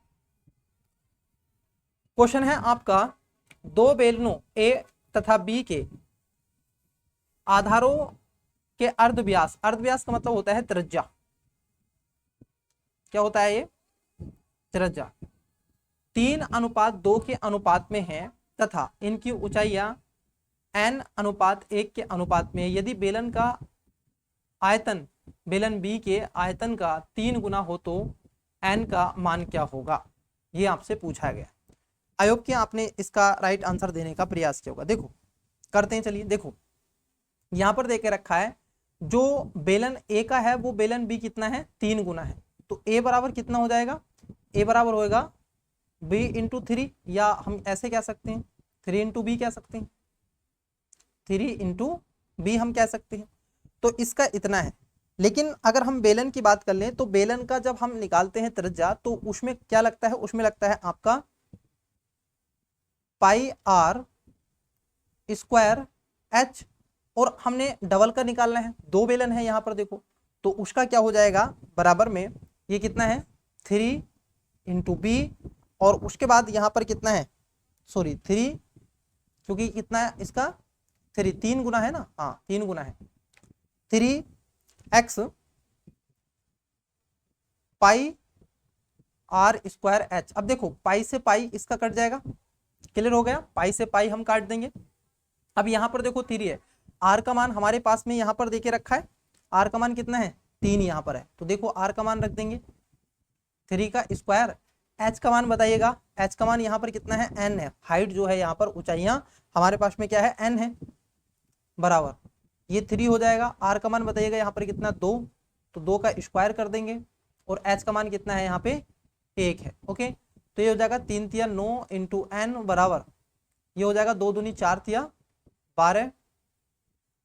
क्वेश्चन है आपका, दो बेलनों ए तथा बी के आधारों के अर्धव्यास, अर्धव्यास का मतलब होता है त्रिज्या। क्या होता है ये, त्रिज्या 3:2 के अनुपात में है तथा इनकी ऊंचाइयां n:1 के अनुपात में। यदि बेलन का आयतन बेलन बी के आयतन का 3 गुना हो तो n का मान क्या होगा, ये आपसे पूछा गया। आई होप कि आपने इसका राइट आंसर देने का प्रयास किया होगा। देखो करते हैं, चलिए देखो यहां पर देके रखा है, जो बेलन ए का है वो बेलन बी कितना है, 3 गुना है। तो ए बराबर कितना हो जाएगा, ए बराबर होएगा b/3, या हम ऐसे कह सकते हैं 3 × b कह सकते हैं, 3 × b हम कह सकते हैं। तो इसका इतना है। लेकिन अगर हम बेलन की बात कर लें तो बेलन का जब हम निकालते हैं त्रिज्या तो उसमें क्या लगता है, उसमें लगता है आपका πr²h, और हमने डबल का निकालना है, 2 बेलन है यहाँ पर देखो, तो उसका क्या हो जाएगा बराबर में, ये कितना है 3 × b, और उसके बाद यहाँ पर कितना है, सॉरी 3, क्योंकि कितना है इसका 3 गुना है ना, हाँ 3 गुना है, 3x πr²h। अब देखो पाई से पाई इसका कट जाएगा, क्लियर हो गया, पाई से पाई हम काट देंगे। अब यहाँ पर देखो 3 है, आर का मान हमारे पास में यहाँ पर देके रखा है, आर का मान कितना है 3 यहाँ पर है, तो देखो आर का मान रख देंगे 3 का स्क्वायर। एच का मान बताइएगा, एच का मान यहाँ पर कितना है, एन है। हाइट जो है यहाँ पर ऊंचाइयां हमारे पास में क्या है, एन है, बराबर ये 3 हो जाएगा। आर का मान बताइएगा यहाँ पर कितना, 2, तो 2 का स्क्वायर कर देंगे, और एच का मान कितना है यहाँ पे 1 है। ओके, तो ये हो जाएगा 3 × 9 × n बराबर, ये हो जाएगा 2 दूनी 4 × 12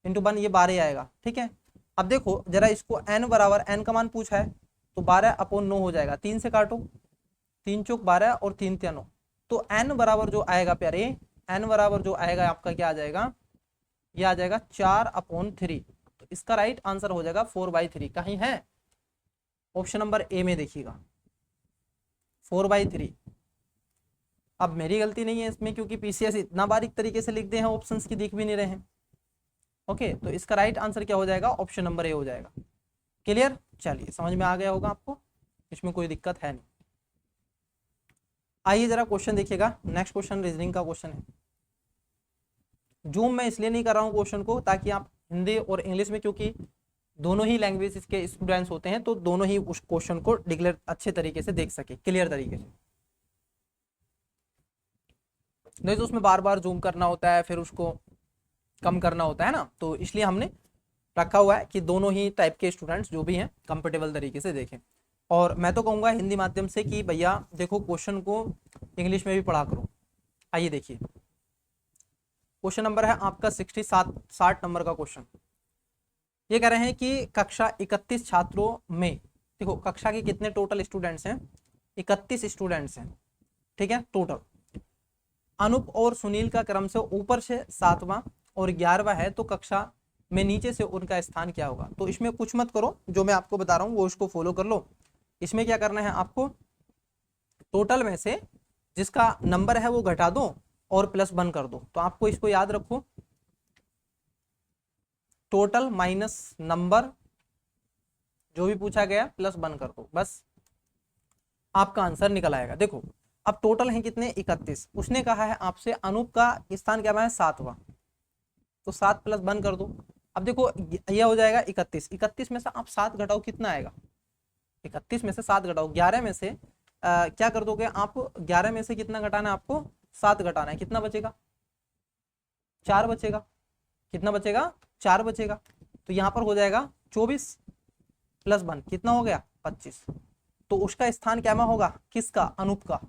× 1, ये 12 आएगा। ठीक है। अब देखो जरा इसको n बराबर, n का मान पूछा है तो 12/9 हो जाएगा, 3 से काटो, 3 × 12 और 3 × 9, तो n बराबर जो आएगा प्यारे, n बराबर जो आएगा आपका क्या आ जाएगा, ये आ जाएगा 4/3। तो इसका राइट आंसर हो जाएगा 4/3। कहीं है ऑप्शन नंबर ए में, देखिएगा 4/3। अब मेरी गलती नहीं है इसमें, क्योंकि पीसीएस इतना बारीक तरीके से लिख दे हैं, ऑप्शंस की दिख भी नहीं रहे हैं। ओके, तो इसका राइट आंसर क्या हो जाएगा, ऑप्शन नंबर ए हो जाएगा। क्लियर, चलिए समझ में आ गया होगा आपको, इसमें कोई दिक्कत है नहीं। आइए जरा क्वेश्चन देखिएगा, नेक्स्ट क्वेश्चन रीजनिंग का क्वेश्चन है। जूम मैं इसलिए नहीं कर रहा हूँ क्वेश्चन को ताकि आप हिंदी और इंग्लिश में, क्योंकि दोनों ही लैंग्वेज के स्टूडेंट्स होते हैं, तो दोनों ही उस क्वेश्चन को डिक्लेयर अच्छे तरीके से देख सके, क्लियर तरीके से। नहीं तो उसमें बार बार जूम करना होता है, फिर उसको कम करना होता है ना, तो इसलिए हमने रखा हुआ है कि दोनों ही टाइप के स्टूडेंट्स जो भी हैं कंफर्टेबल तरीके से देखें। और मैं तो कहूँगा हिंदी माध्यम से कि भैया देखो क्वेश्चन को इंग्लिश में भी पढ़ा करो। आइए देखिए, क्वेश्चन नंबर है आपका 60 नंबर का क्वेश्चन। ये कह रहे हैं कि कक्षा 31 छात्रों में, देखो कक्षा के कितने टोटल स्टूडेंट्स हैं, 31 स्टूडेंट्स हैं, ठीक है टोटल। अनुप और सुनील का क्रम से ऊपर से 7वां और 11वां है, तो कक्षा में नीचे से उनका स्थान क्या होगा। तो इसमें कुछ मत करो, जो मैं आपको बता रहा हूँ वो इसको फॉलो कर लो। इसमें क्या करना है आपको, टोटल में से जिसका नंबर है वो घटा दो और प्लस 1 कर दो। तो आपको इसको याद रखो, टोटल माइनस नंबर जो भी पूछा गया प्लस 1 कर दो, बस आपका आंसर निकल आएगा। देखो अब टोटल है कितने, 31। उसने कहा है आपसे अनूप का स्थान क्या है, 7वां, तो 7 प्लस 1 कर दो। अब देखो यह हो जाएगा 31, 31 में से आप 7 घटाओ, कितना आएगा, 31 में से 7 घटाओ, 11 में से क्या कर दोगे आप, 11 में से कितना घटाना है आपको, 7 घटाना है, कितना बचेगा, 4 बचेगा। कितना बचेगा, 4 बचेगा। तो यहाँ पर हो जाएगा 24 प्लस 1 कितना हो गया, 25। तो उसका स्थान क्या में होगा, किसका, अनूप का।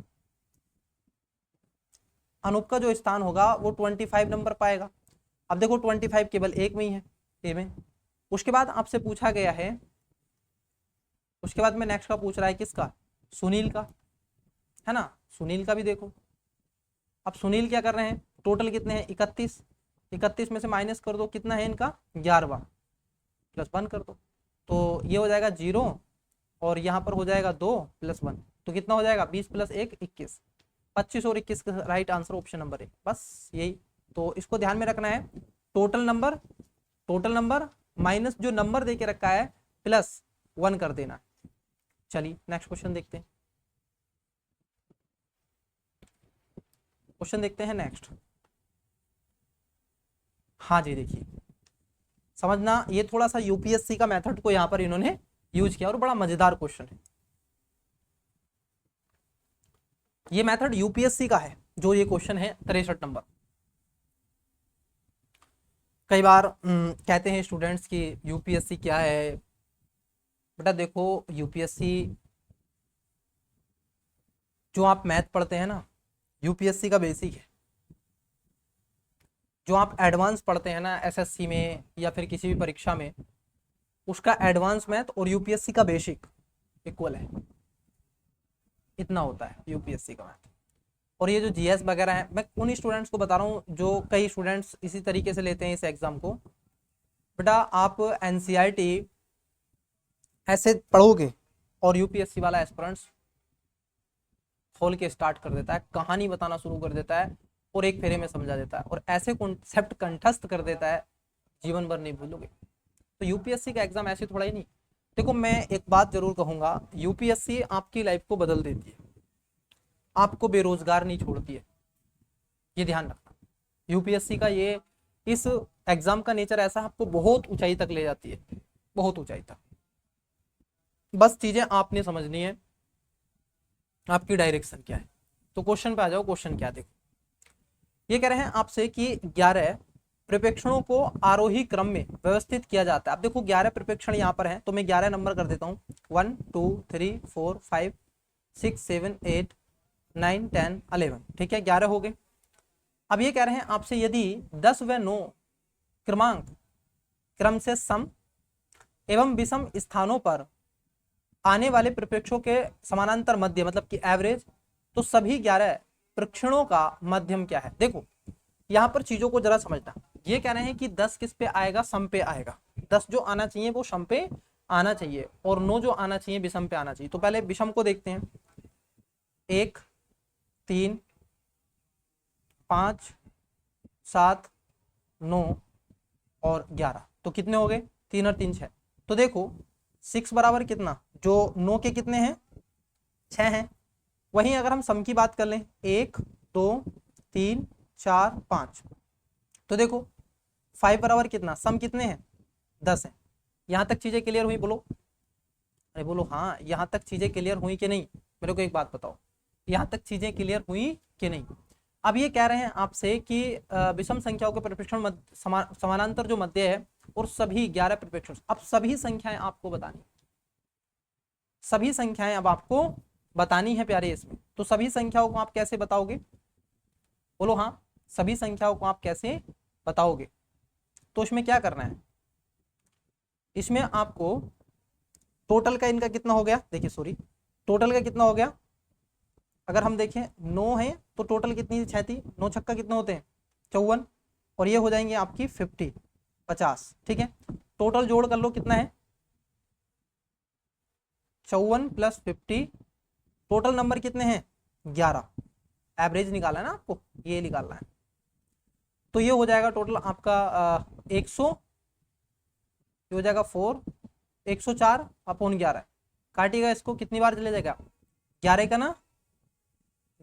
अनूप का जो स्थान होगा वो 25 नंबर पाएगा। अब देखो 25 केवल एक में ही है, ए में। उसके बाद आपसे पूछा गया है, उसके बाद में नेक्स्ट का पूछ रहा है किसका, सुनील का, है ना। सुनील का भी देखो, अब सुनील क्या कर रहे हैं, टोटल कितने हैं 31, 31 में से माइनस कर दो, कितना है इनका 11वां, प्लस 1 कर दो। तो ये हो जाएगा 0 और यहाँ पर हो जाएगा 2 प्लस 1, तो कितना हो जाएगा 20 प्लस 1 21, 25 और 21 का राइट आंसर ऑप्शन नंबर 1, बस यही। तो इसको ध्यान में रखना है, टोटल नंबर माइनस जो नंबर दे के रखा है प्लस 1 कर देना। चलिए नेक्स्ट क्वेश्चन देखते हैं, क्वेश्चन देखते हैं नेक्स्ट। हाँ जी देखिए, समझना ये थोड़ा सा यूपीएससी का मेथड को यहाँ पर इन्होंने यूज किया और बड़ा मजेदार क्वेश्चन है। ये मेथड यूपीएससी का है, जो ये क्वेश्चन है 63 नंबर। कई बार कहते हैं स्टूडेंट्स कि यूपीएससी क्या है। बेटा देखो यूपीएससी, जो आप मैथ पढ़ते हैं ना, यूपीएससी का बेसिक है। जो आप एडवांस पढ़ते हैं ना एसएससी में या फिर किसी भी परीक्षा में, उसका एडवांस मैथ और यूपीएससी का बेसिक इक्वल है, इतना होता है यूपीएससी का मैथ। और ये जो जीएस वगैरह है, मैं उन स्टूडेंट्स को बता रहा हूँ जो कई स्टूडेंट्स इसी तरीके से लेते हैं इस एग्जाम को। बेटा आप एनसीईआरटी ऐसे पढ़ोगे और यूपीएससी वाला एस्पिरेंट्स खोल के स्टार्ट कर देता है, कहानी बताना शुरू कर देता है और एक फेरे में समझा देता है और ऐसे कॉन्सेप्ट कंठस्थ कर देता है, जीवन भर नहीं भूलोगे। तो यूपीएससी का एग्जाम ऐसे थोड़ा ही नहीं। देखो मैं एक बात जरूर कहूंगा, यूपीएससी आपकी लाइफ को बदल देती है, आपको बेरोजगार नहीं छोड़ती है, ये ध्यान रखना। यूपीएससी का ये इस एग्जाम का नेचर ऐसा, आपको बहुत ऊंचाई तक ले जाती है, बहुत ऊंचाई तक। बस चीजें आपने समझनी है, आपकी डायरेक्शन क्या है। तो क्वेश्चन पे आ जाओ, क्वेश्चन क्या देखो। ये कह रहे हैं आपसे कि 11 प्रपेक्षणों को आरोही क्रम में व्यवस्थित किया जाता है। अब देखो 11 प्रपेक्षण यहाँ पर हैं, तो मैं 11 नंबर कर देता हूँ, 1 2 3 4 5 6 7 8 9 10 11, ठीक है 11 हो गए। अब ये कह रहे हैं आपसे यदि 10 व 9 क्रमांक क्रम से सम एवं विषम स्थानों पर आने वाले प्रपेक्षों के समानांतर मध्य, मतलब कि एवरेज, तो सभी 11 प्रक्षणों का मध्यम क्या है। देखो यहाँ पर चीजों को जरा समझना। ये कह रहे हैं कि 10 किस पे आएगा, सम पे आएगा। 10 जो आना चाहिए वो सम पे आना चाहिए और 9 जो आना चाहिए विषम पे आना चाहिए। तो पहले विषम को देखते हैं, 1 3 5 7 9 और 11, तो कितने हो गए, 3 और 3 6। तो देखो 6 बराबर कितना, जो 9 के कितने हैं 6 हैं। वहीं अगर हम सम की बात कर लें, 1 2 3 4 5, तो देखो 5 बराबर कितना, सम कितने हैं 10 है। यहाँ तक चीजें क्लियर हुई, बोलो अरे बोलो हाँ, यहाँ तक चीजें क्लियर हुई कि नहीं, मेरे को एक बात बताओ, यहाँ तक चीजें क्लियर हुई कि नहीं। अब ये कह रहे हैं आपसे कि विषम संख्याओं के प्रपेक्षण समानांतर जो मध्य है और सभी 11 प्रपेक्षण। अब सभी संख्याएं आपको बतानी, सभी संख्याएं अब आपको बतानी है प्यारे इसमें। तो सभी संख्याओं को आप कैसे बताओगे, बोलो हाँ। सभी संख्याओं को आप कैसे बताओगे। तो इसमें क्या करना है, इसमें आपको टोटल का इनका कितना हो गया, देखिए सॉरी, टोटल का कितना हो गया, अगर हम देखें 9 है तो टोटल कितनी 6 थी, 9 छक्का कितने होते हैं 54, और ये हो जाएंगे आपकी 50, ठीक है। टोटल जोड़ कर लो कितना है 54 + 50, टोटल नंबर कितने हैं 11, एवरेज निकाला है ना आपको, ये निकालना है। तो ये हो जाएगा टोटल आपका 100, ये हो जाएगा 4, 104/11, काटिएगा इसको कितनी बार चले जाएगा 11 का ना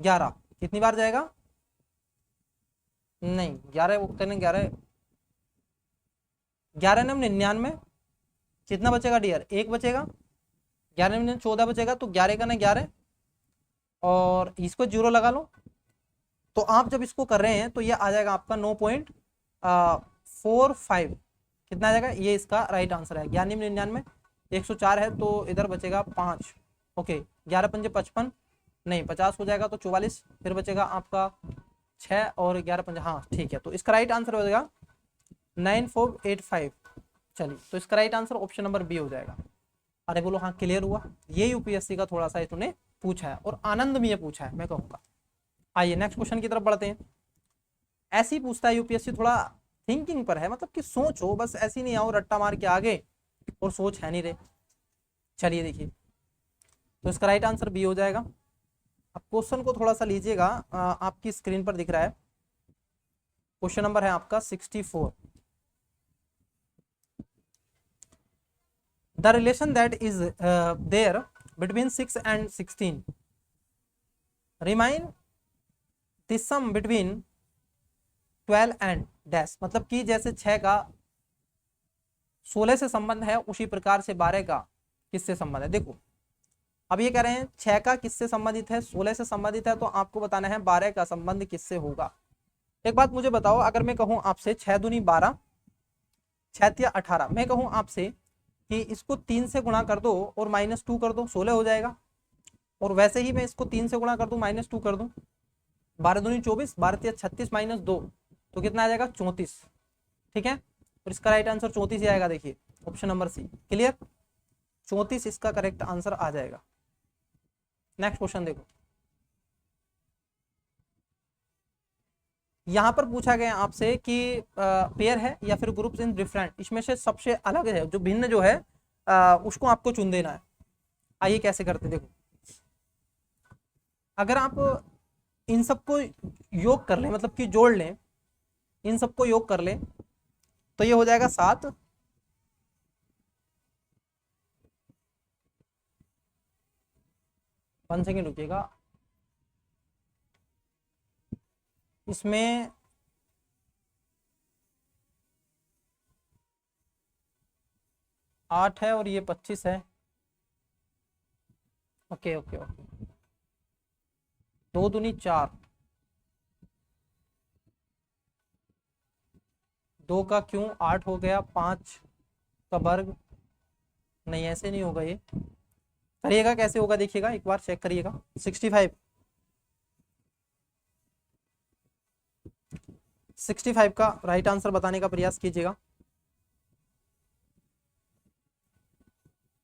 11, कितनी बार जाएगा, नहीं 11 वो करने 11, 11 ने 99, कितना बचेगा डियर, एक बचेगा, 11 में 14 बचेगा, तो 11 का ना 11, और इसको 0 लगा लो। तो आप जब इसको कर रहे हैं तो ये आ जाएगा आपका 9.45, कितना आ जाएगा, ये इसका राइट आंसर है। 11 में 99, 104 है तो इधर बचेगा 5, ओके, 11 पंजे 55, नहीं 50 हो जाएगा तो 44, फिर बचेगा आपका 6 और 11 पंजे, हाँ ठीक है, तो इसका राइट आंसर हो जाएगा 9485। चलिए, तो इसका right answer option number B हो जाएगा। अरे बोलो हाँ क्लियर हुआ, ये यूपीएससी का थोड़ा सा इन्होंने पूछा है और आनंद में ये पूछा है मैं कहूँगा। आइए नेक्स्ट क्वेश्चन की तरफ बढ़ते हैं। ऐसी पूछता है यूपीएससी, थोड़ा थिंकिंग पर है, मतलब कि सोचो, बस ऐसी नहीं आओ रट्टा मार के आगे और सोच है नहीं रहे। चलिए देखिए, तो इसका राइट आंसर बी हो जाएगा। अब क्वेश्चन को थोड़ा सा लीजिएगा, आपकी स्क्रीन पर दिख रहा है, क्वेश्चन नंबर है आपका 64। The relation that is there between 6 and 16 remain the sum between 12 and dash, मतलब कि जैसे 6 का 16 से संबंध है, उसी प्रकार से 12 का किससे संबंध है। देखो अब ये कह रहे हैं 6 का किससे संबंधित है, 16 से संबंधित है, तो आपको बताना है 12 का संबंध किससे होगा। एक बात मुझे बताओ, अगर मैं कहूं आपसे 6 दूनी 12, 6 तिया 18, मैं कहूं आपसे कि इसको 3 से गुणा कर दो और -2 कर दो, 16 हो जाएगा। और वैसे ही मैं इसको 3 से गुणा कर दूं -2 कर दूं, 12 दूनी 24, 12 तिया 36 -2, तो कितना आ जाएगा 34, ठीक है। और इसका राइट आंसर 34 ही आएगा, देखिए ऑप्शन नंबर सी, क्लियर, 34 इसका करेक्ट आंसर आ जाएगा। नेक्स्ट क्वेश्चन देखो, यहां पर पूछा गया आपसे कि पेयर है या फिर ग्रुप्स इन डिफरेंट, इसमें से सबसे अलग है जो भिन्न जो है उसको आपको चुन देना है। आइए कैसे करते देखो, अगर आप इन सबको योग कर लें, मतलब कि जोड़ लें, इन सबको योग कर लें, तो ये हो जाएगा 7, वन सेकेंड रुकिएगा, इसमें 8 है और ये 25 है, ओके ओके ओके, 2 दूनी 4, 2 का क्यों 8 हो गया, 5 का वर्ग, नहीं ऐसे नहीं होगा, ये करिएगा कैसे होगा देखिएगा, एक बार चेक करिएगा। 65 का राइट आंसर बताने का प्रयास कीजिएगा।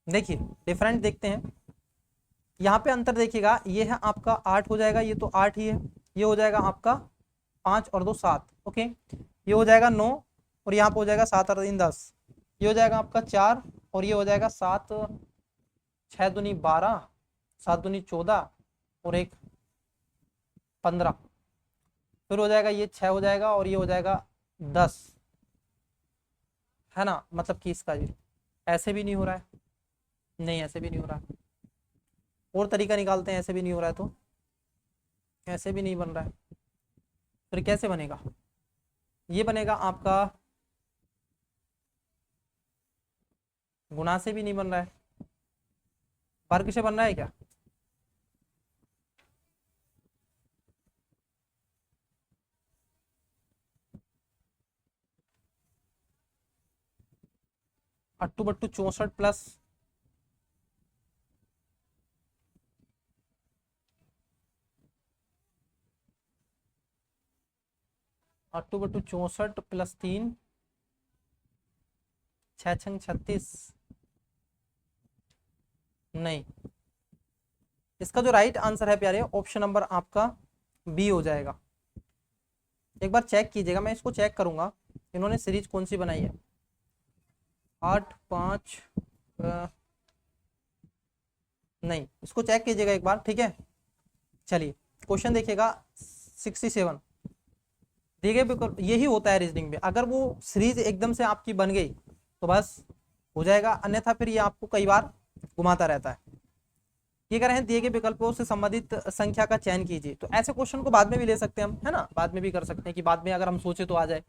देखिए डिफरेंट देखते हैं, यहाँ पे अंतर देखिएगा, ये है आपका 8 हो जाएगा, ये तो 8 ही है, ये हो जाएगा आपका 5 और 2 7, ओके, ये हो जाएगा 9, और यहाँ पे हो जाएगा 7 और 3 10, ये हो जाएगा आपका 4, और ये हो जाएगा 7, 6 दूनी 12, 7 दूनी 14, और एक 15, फिर हो जाएगा ये 6 हो जाएगा, और ये हो जाएगा 10, है ना, मतलब कि इसका जी ऐसे भी नहीं हो रहा है, नहीं ऐसे भी नहीं हो रहा है, और तरीका निकालते हैं, ऐसे भी नहीं हो रहा है, तो ऐसे भी नहीं बन रहा है, फिर कैसे बनेगा, ये बनेगा आपका गुणा से भी नहीं बन रहा है, वर्ग से बन रहा है क्या, अट्टू बट्टू 64 प्लस 8×2 64 प्लस 3 6×6 36। नहीं, इसका जो राइट आंसर है प्यारे ऑप्शन नंबर आपका बी हो जाएगा। एक बार चेक कीजिएगा, मैं इसको चेक करूंगा इन्होंने सीरीज कौन सी बनाई है। 8 5 नहीं, इसको चेक कीजिएगा एक बार, ठीक है। चलिए क्वेश्चन देखिएगा 67। देखिए बिल्कुल यही होता है रीजनिंग में, अगर वो सीरीज एकदम से आपकी बन गई तो बस हो जाएगा, अन्यथा फिर ये आपको कई बार घुमाता रहता है। ये कह रहे हैं दिए गए विकल्पों से संबंधित संख्या का चयन कीजिए, तो ऐसे क्वेश्चन को बाद में भी ले सकते हैं हम, है ना, बाद में भी कर सकते हैं कि बाद में अगर हम सोचे तो आ जाए।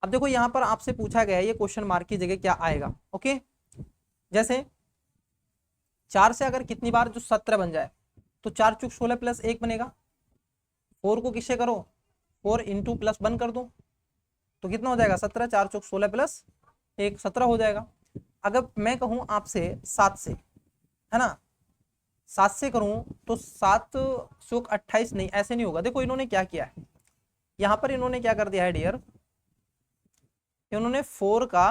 अब देखो यहाँ पर आपसे पूछा गया है ये क्वेश्चन मार्क की जगह क्या आएगा। ओके, जैसे 4 से अगर कितनी बार जो 17 बन जाए तो 4 चुक 16 प्लस 1 बनेगा। 4 को किससे करो, 4 इंटू प्लस 1 कर दो तो कितना हो जाएगा 17, 4 चुक 16 प्लस 1 17 हो जाएगा। अगर मैं कहूँ आपसे 7 से, है ना, 7 से करूं तो 7 चौक 28, नहीं ऐसे नहीं होगा। देखो इन्होंने क्या किया है, यहाँ पर इन्होंने क्या कर दिया है डियर, इन्होंने 4 का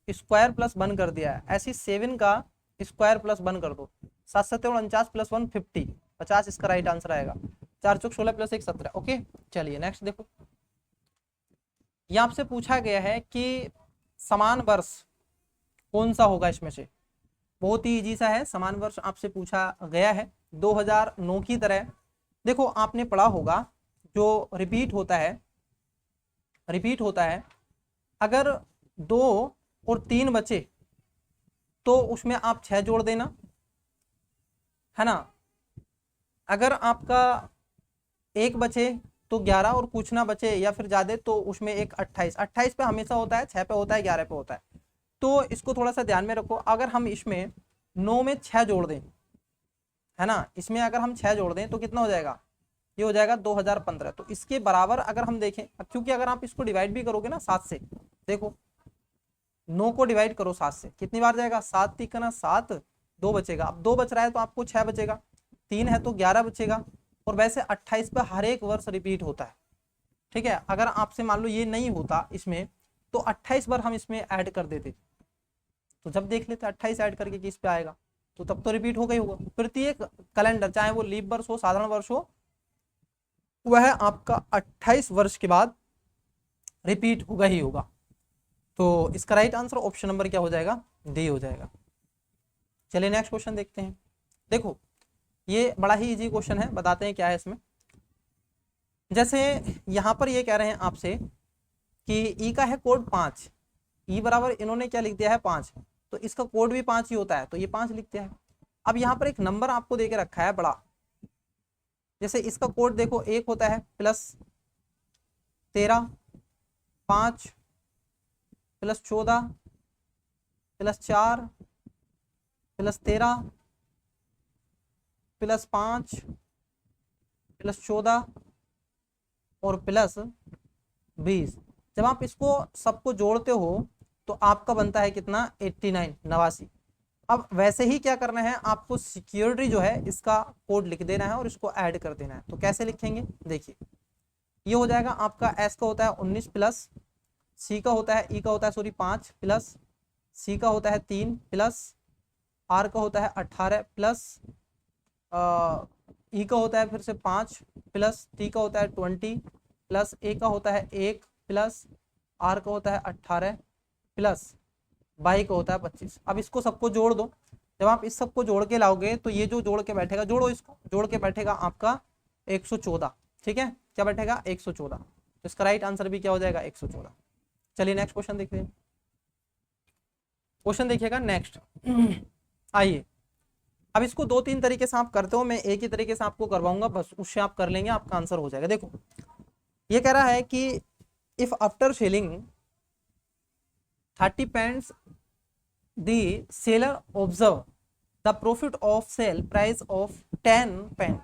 स्क्वायर प्लस 1 कर दिया है, ऐसी 7 का स्क्वायर प्लस 1 कर दो। 7 7 49 प्लस 1 50, 50 इसका राइट आंसर आएगा। 4 चौक 16 प्लस 1 17। ओके चलिए नेक्स्ट देखो, यहाँ आपसे पूछा गया है कि समान वर्ष कौन सा होगा इसमें से। बहुत ही इजी सा है, समान वर्ष आपसे पूछा गया है 2009 की तरह। देखो आपने पढ़ा होगा जो रिपीट होता है, अगर 2 और 3 बचे तो उसमें आप 6 जोड़ देना, है ना। अगर आपका 1 बचे तो 11 और कुछ ना बचे या फिर ज्यादा तो उसमें एक 28। 28 पे हमेशा होता है, 6 पे होता है, 11 पे होता है, तो इसको थोड़ा सा ध्यान में रखो। अगर हम इसमें 9 में 6 जोड़ दें, है ना, इसमें अगर हम 6 जोड़ दें तो कितना हो जाएगा, ये हो जाएगा 2015। तो इसके बराबर अगर हम देखें, क्योंकि अगर आप इसको डिवाइड भी करोगे ना 7 से, देखो 9 को डिवाइड करो 7 से, कितनी बार जाएगा, 7 तिकना 7, 2 बचेगा। अब 2 बच रहा है तो आपको 6 बचेगा, 3 है तो 11 बचेगा। और वैसे 28 पे हर एक वर्ष रिपीट होता है, ठीक है। अगर आपसे मान लो ये नहीं होता इसमें तो 28 बार हम इसमें ऐड कर देते, तो जब देख लेते 28 ऐड करके किस पे आएगा, तो तब तो रिपीट हो गई होगा। प्रत्येक कैलेंडर चाहे वो लीप वर्ष हो साधारण वर्ष हो, वह आपका 28 वर्ष के बाद रिपीट होगा ही होगा। तो इसका राइट आंसर ऑप्शन नंबर क्या हो जाएगा, डी हो जाएगा। चलिए नेक्स्ट क्वेश्चन देखते हैं। देखो ये बड़ा ही इजी क्वेश्चन है, बताते हैं क्या है इसमें। जैसे यहां पर ये कह रहे हैं आपसे कि ई का है कोड 5, ई बराबर इन्होंने क्या लिख दिया है 5, तो इसका कोड भी 5 ही होता है, तो ये 5 लिखते हैं। अब यहाँ पर एक नंबर आपको देके रखा है बड़ा, जैसे इसका कोड देखो 1 होता है plus 13, 5 plus 14 plus 4 plus 13 plus 5 plus 14 और प्लस 20। जब आप इसको सबको जोड़ते हो तो आपका बनता है कितना 89, 89। अब वैसे ही क्या करना है आपको, सिक्योरिटी जो है इसका कोड लिख देना है और इसको ऐड कर देना है। तो कैसे लिखेंगे, देखिए ये हो जाएगा आपका एस का होता है 19 प्लस सी का होता है, ई का होता है सॉरी 5 प्लस सी का होता है 3 प्लस आर का होता है 18 प्लस ई का होता है फिर से 5 प्लस टी का होता है 20 प्लस ए का होता है 1 प्लस आर का होता है 18 प्लस बाई का होता है 25। अब इसको सबको जोड़ दो, जब आप इस सबको जोड़ के लाओगे तो ये जो जोड़ के बैठेगा, जोड़ो इसको, जोड़ के बैठेगा आपका 114, ठीक है, क्या बैठेगा 114। तो इसका राइट आंसर भी क्या हो जाएगा 114। चलिए नेक्स्ट क्वेश्चन देखते हैं। क्वेश्चन देखिएगा नेक्स्ट आइए। अब इसको 2-3 तरीके से आप करते हो, मैं एक ही तरीके से आपको करवाऊंगा, बस उससे आप कर लेंगे, आपका आंसर हो जाएगा। देखो ये कह रहा है कि if after selling 30 pence the seller observe the profit of sale price of 10 pence,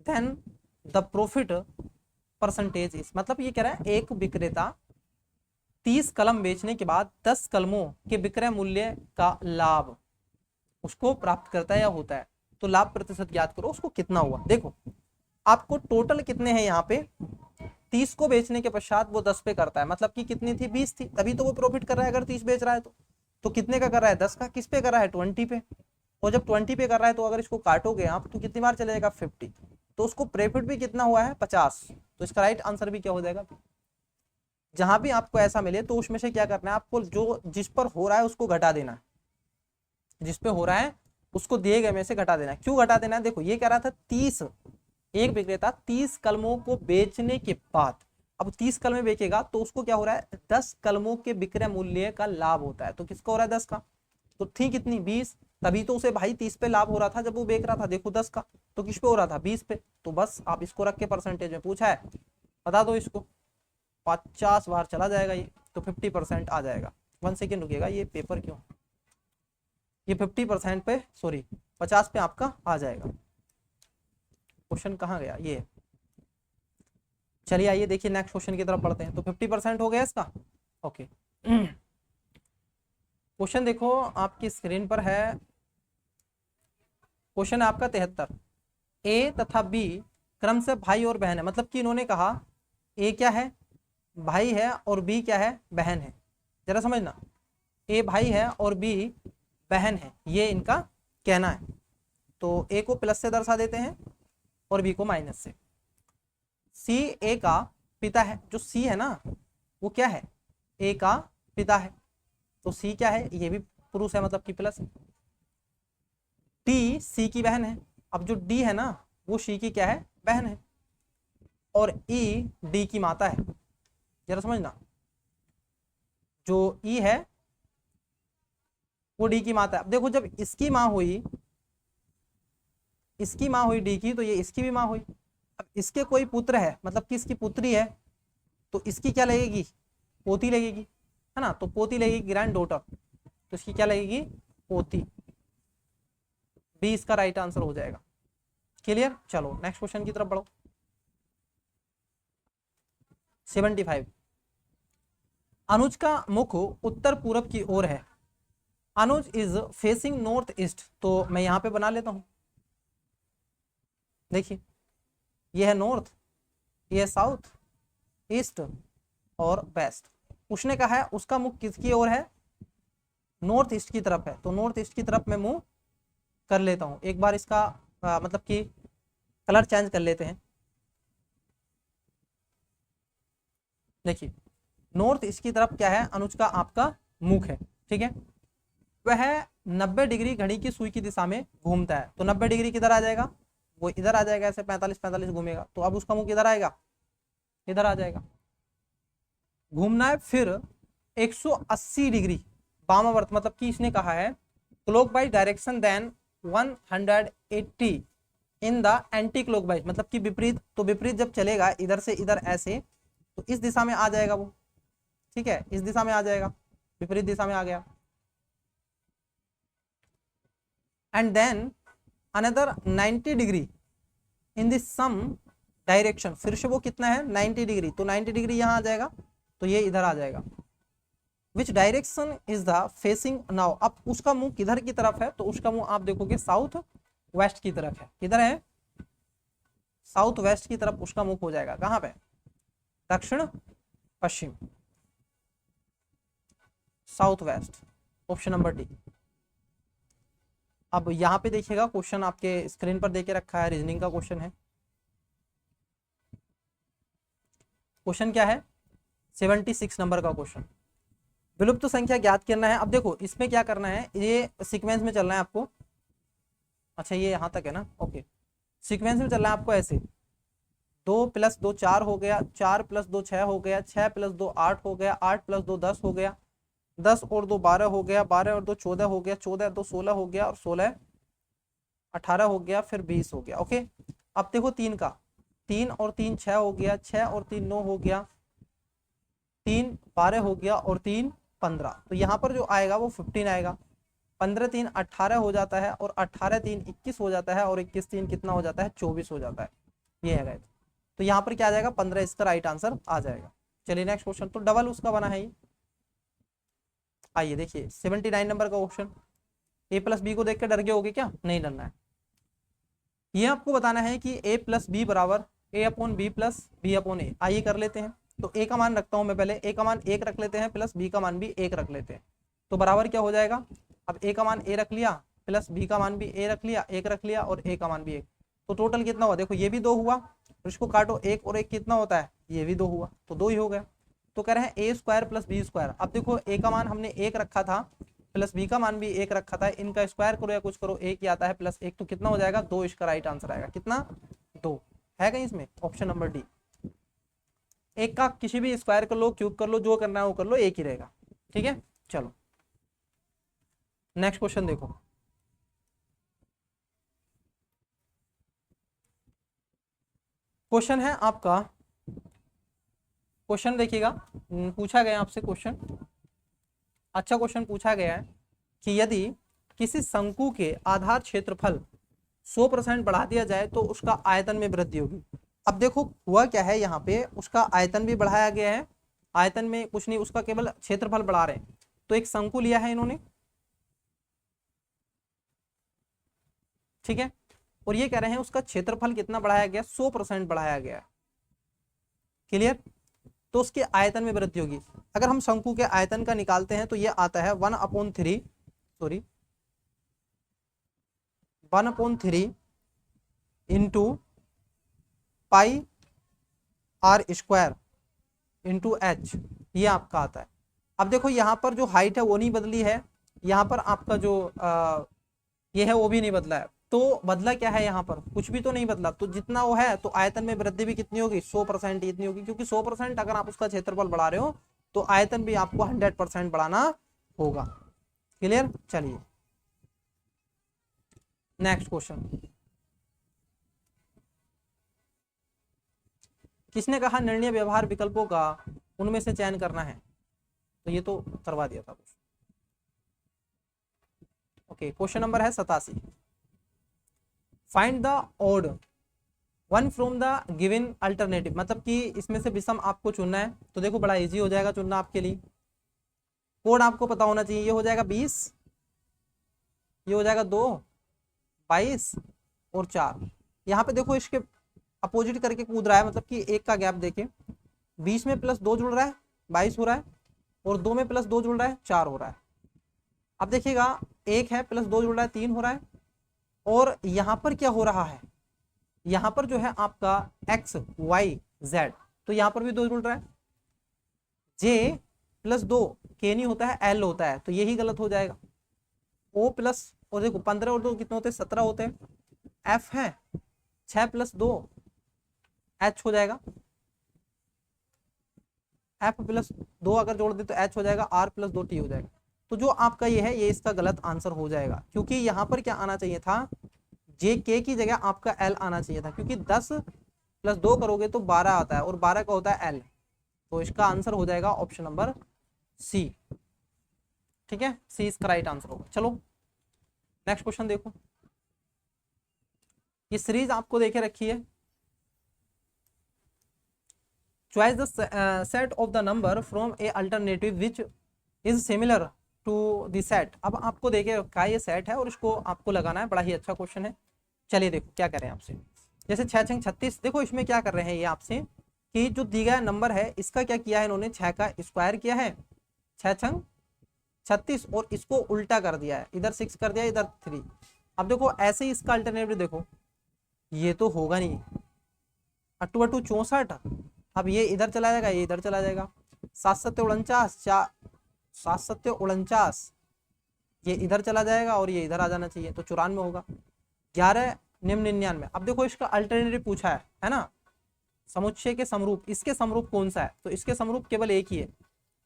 then the profit percentage is. मतलब ये कह रहा है एक विक्रेता 30 कलम बेचने के बाद 10 कलमों के विक्रय मूल्य का लाभ उसको प्राप्त करता है या होता है, तो लाभ प्रतिशत ज्ञात करो उसको कितना हुआ। देखो आपको टोटल कितने हैं यहाँ पे 30 को बेचने के पश्चात वो 10 पे करता है, मतलब कि कितनी थी, 20 थी, तभी तो वो प्रॉफिट कर रहा है अगर 30 बेच रहा है तो कितने का कर रहा है, 10 का। किस पे कर रहा है, 20 पे। और जब 20 पे कर रहा है तो अगर इसको काटोगे आप तो कितनी बार चले जाएगा, 50। तो उसको प्रॉफिट भी कितना हुआ है, 50। तो इसका राइट आंसर भी क्या हो जाएगा। जहां भी आपको ऐसा मिले तो उसमें से क्या करना है आपको, जो जिस पर हो रहा है उसको घटा देना है, जिस पे हो रहा है उसको दिए गए में से घटा देना है। क्यों घटा देना है, देखो ये कह रहा था 30, एक विक्रेता 30 कलमों को बेचने के बाद, अब 30 कलमें बेचेगा तो उसको क्या हो रहा है, 10 कलमों के विक्रय मूल्य का लाभ होता है। तो किसका हो रहा है, 10 का। तो थी कितनी, 20, तभी तो उसे भाई 30 पे लाभ हो रहा था जब वो बेच रहा था, देखो 10 का। तो किस पे हो रहा था, 20 पे। तो बस आप इसको रख के परसेंटेज में पूछा है, बता दो इसको। 50 बार चला जाएगा ये, तो 50% आ जाएगा। 1 सेकेंड रुकिएगा, ये पेपर क्यों, ये 50% पे, सॉरी 50 पे आपका आ जाएगा। क्वेश्चन कहाँ गया ये, चलिए आइए देखिए नेक्स्ट क्वेश्चन की तरफ बढ़ते हैं। तो 50% हो गया इसका, ओके। क्वेश्चन देखो आपकी स्क्रीन पर है, क्वेश्चन है आपका 73। ए तथा बी क्रम से भाई और बहन है, मतलब कि इन्होंने कहा ए क्या है, भाई है, और बी क्या है, बहन है। जरा समझना, ए भाई है और बी बहन है, ये इनका कहना है। तो ए को प्लस से दर्शा देते हैं और बी को माइनस से। सी ए का पिता है, जो सी है ना वो क्या है, ए का पिता है। तो सी क्या है, ये भी पुरुष है, मतलब कि प्लस है। डी सी की बहन है, अब जो डी है ना वो सी की क्या है, बहन है। और ई डी की माता है। जरा समझना, जो ई है वो डी की माता है। अब देखो जब इसकी माँ हुई, इसकी माँ हुई डी की, तो ये इसकी भी माँ हुई। अब इसके कोई पुत्र है, मतलब कि इसकी पुत्री है, तो इसकी क्या लगेगी, पोती लगेगी, है ना। तो पोती लगेगी, ग्रैंड डॉटर, तो इसकी क्या लगेगी, पोती। बी इसका राइट आंसर हो जाएगा। क्लियर, चलो नेक्स्ट क्वेश्चन की तरफ बढ़ो। 75। अनुज का मुख उत्तर पूरब की ओर है, अनुज इज फेसिंग नॉर्थ ईस्ट। तो मैं यहां पे बना लेता हूं, देखिए ये है नॉर्थ, ये है साउथ, ईस्ट और वेस्ट। उसने कहा है उसका मुख किसकी ओर है, नॉर्थ ईस्ट की तरफ है। तो नॉर्थ ईस्ट की तरफ मैं मुंह कर लेता हूं। एक बार इसका मतलब कि कलर चेंज कर लेते हैं। देखिए नॉर्थ ईस्ट की तरफ क्या है, अनुज का आपका मुख है, ठीक है। वह 90 डिग्री घड़ी की सुई की दिशा में घूमता है। तो 90 डिग्री किधर आ जाएगा, वो इधर आ जाएगा, ऐसे 45 घूमेगा। तो अब उसका मुख किधर आएगा, इधर आ जाएगा। घूमना है फिर 180 डिग्री वामावर्त, मतलब कि इसने कहा है clockwise direction then 180 in the anti clockwise, मतलब कि विपरीत। तो विपरीत जब चलेगा इधर से इधर ऐसे, तो इस दिशा में आ जाएगा वो, ठीक है, इस दिशा में आ जाएगा, विपरीत दिशा में आ गया। And then another 90 degree in this same direction, फिर से वो कितना है, 90 डिग्री। तो 90 डिग्री यहाँ आ जाएगा, तो ये इधर आ जाएगा। Which direction is the facing now, अब उसका मुंह किधर की तरफ है, तो उसका मुंह आप देखोगे साउथ वेस्ट की तरफ है। किधर है, साउथ वेस्ट की तरफ उसका मुख हो जाएगा। कहां पे, दक्षिण पश्चिम, south west, option number D. अब यहां पे देखिएगा क्वेश्चन आपके स्क्रीन पर देके रखा है, रीजनिंग का क्वेश्चन है। क्वेश्चन क्या है, 76 नंबर का क्वेश्चन, विलुप्त संख्या ज्ञात करना है। अब देखो इसमें क्या करना है, ये सीक्वेंस में चलना है आपको। अच्छा ये यहाँ तक है ना, ओके। सीक्वेंस में चलना है आपको ऐसे, 2 + 2 4 हो गया, 4 + 2 6 हो गया, 6 + 2 8 हो गया, 8 + 2 10 हो गया, 10 और 2 12 हो गया, 12 और 2 14 हो गया, 14 और 2 16 हो गया, और 16 18 हो गया, फिर 20 हो गया, ओके। अब देखो 3 का, 3 और 3 6 हो गया, 6 और 3 9 हो गया, 3 12 हो गया, और 3 15। तो यहाँ पर जो आएगा वो 15 आएगा। 15 3 18 हो जाता है, और 18 3 21 हो जाता है, और 21 3 कितना हो जाता है, 24 हो जाता है। ये है गाइस, तो यहाँ पर क्या आ जाएगा, 15 इसका राइट आंसर आ जाएगा। चलिए नेक्स्ट क्वेश्चन, तो डबल उसका बना है ये। आइए देखिए 79 नंबर का क्वेश्चन, a + b को देख के डर गए होगे क्या, नहीं डरना है। ये आपको बताना है कि a + b = A upon B plus B upon A. आइए कर लेते हैं। तो ए का मान रखता हूं मैं, पहले ए का मान 1 रख लेते हैं प्लस बी का मान भी 1 रख लेते हैं। तो बराबर क्या हो जाएगा, अब ए का मान ए रख लिया प्लस बी का मान भी ए रख लिया, 1 रख लिया और ए का मान भी 1। तो टोटल कितना हुआ, देखो ये भी 2 हुआ, तो इसको काटो, 1 और 1 कितना होता है, ये भी 2 हुआ, तो 2 ही हो गया। तो कह रहे हैं ए स्क्वायर प्लस बी स्क्वायर। अब देखो ए का मान हमने 1 रखा था प्लस बी का मान भी 1 रखा था, इनका स्क्वायर करो या कुछ करो, 1 ही आता है प्लस 1, तो कितना हो जाएगा 2। इसका राइट आंसर आएगा कितना, 2 है कहीं इसमें, ऑप्शन नंबर डी। एक का किसी भी स्क्वायर कर लो, क्यूब कर लो, जो करना है वो कर लो, एक ही रहेगा। ठीक है, चलो नेक्स्ट क्वेश्चन देखो। क्वेश्चन है आपका, क्वेश्चन देखिएगा, पूछा गया आपसे क्वेश्चन, अच्छा क्वेश्चन पूछा गया है कि यदि किसी शंकु के आधार क्षेत्रफल 100% बढ़ा दिया जाए तो उसका आयतन में वृद्धि होगी। अब देखो हुआ क्या है, यहाँ पे उसका आयतन भी बढ़ाया गया है, आयतन में कुछ नहीं, उसका केवल क्षेत्रफल बढ़ा रहे हैं। तो एक शंकु लिया है इन्होंने, ठीक है, और ये कह रहे हैं उसका क्षेत्रफल कितना बढ़ाया गया, 100% बढ़ाया गया। क्लियर, तो उसके आयतन में वृद्धि होगी। अगर हम शंकु के आयतन का निकालते हैं तो ये आता है 1/3 into pi r square into H, ये आपका आता है। अब देखो यहाँ पर जो हाइट है वो नहीं बदली है, यहाँ पर आपका जो ये है वो भी नहीं बदला है, तो बदला क्या है, यहाँ पर कुछ भी तो नहीं बदला, तो जितना वो है तो आयतन में वृद्धि भी कितनी होगी, 100% इतनी होगी, क्योंकि 100% अगर आप उसका क्षेत्रफल बढ़ा रहे हो तो आयतन भी आपको 100% बढ़ाना होगा। क्लियर, चलिए नेक्स्ट क्वेश्चन। किसने कहा निर्णय व्यवहार विकल्पों का उनमें से चयन करना है, तो ये तो करवा दिया था कुछ। ओके, क्वेश्चन नंबर है 87, find the odd one from the given alternative, मतलब कि इसमें से विषम आपको चुनना है। तो देखो बड़ा इजी हो जाएगा चुनना आपके लिए, कोड आपको पता होना चाहिए। ये हो जाएगा 20, ये हो जाएगा 2, 22 और 4। यहाँ पे देखो इसके अपोजिट करके कूद रहा है, मतलब कि एक का गैप देखे, 20 में प्लस 2 जुड़ रहा है 22 हो रहा है, और 2 में प्लस 2 जुड़ रहा है 4 हो रहा है। अब देखिएगा 1 है प्लस 2 जुड़ रहा है 3 हो रहा है, और यहाँ पर क्या हो रहा है, यहाँ पर जो है आपका x y z, तो यहाँ पर भी 2 जुड़ रहा है, j प्लस 2 k नहीं होता है l होता है, तो यही गलत हो जाएगा। o प्लस, और देखो 15 और 2 कितने होते हैं, 17 होते हैं। f है 6 प्लस 2 h हो जाएगा, f प्लस 2 अगर जोड़ दे तो h हो जाएगा, r प्लस 2 t हो जाएगा। तो जो आपका ये है ये इसका गलत आंसर हो जाएगा, क्योंकि यहाँ पर क्या आना चाहिए था, जे के की जगह आपका एल आना चाहिए था, क्योंकि 10 प्लस 2 करोगे तो 12 आता है, और 12 का होता है एल, तो इसका आंसर हो जाएगा ऑप्शन नंबर सी। ठीक है, सी इसका राइट आंसर होगा। चलो नेक्स्ट क्वेश्चन देखो, ये सीरीज आपको देखे रखी है, choice the set of the number from a alternative which is similar to the set. अब आपको देखे रखा है ये सेट है और इसको आपको लगाना है, बड़ा ही अच्छा क्वेश्चन है। चलिए देखो क्या करें आपसे, जैसे 6 6 36, देखो इसमें क्या कर रहे हैं ये आपसे कि जो दी गया नंबर है इसका क्या किया है इन्होंने, 6 का स्क्वायर किया है, 6 6 36, और इसको उल्टा कर दिया है, इधर 6 कर दिया इधर 3। अब देखो ऐसे ही इसका अल्टरनेटिव देखो, ये तो होगा नहीं, 8 8 64, अब ये इधर चला जाएगा ये इधर चला जाएगा, 7 7 49, 7 7 49, ये इधर चला जाएगा और ये इधर आ जाना चाहिए, तो 94 होगा। 11 निम्न 99। अब देखो इसका अल्टरनेटिव पूछा है ना, समुच्चय के समरूप, इसके समरूप कौन सा है, तो इसके समरूप केवल एक ही है,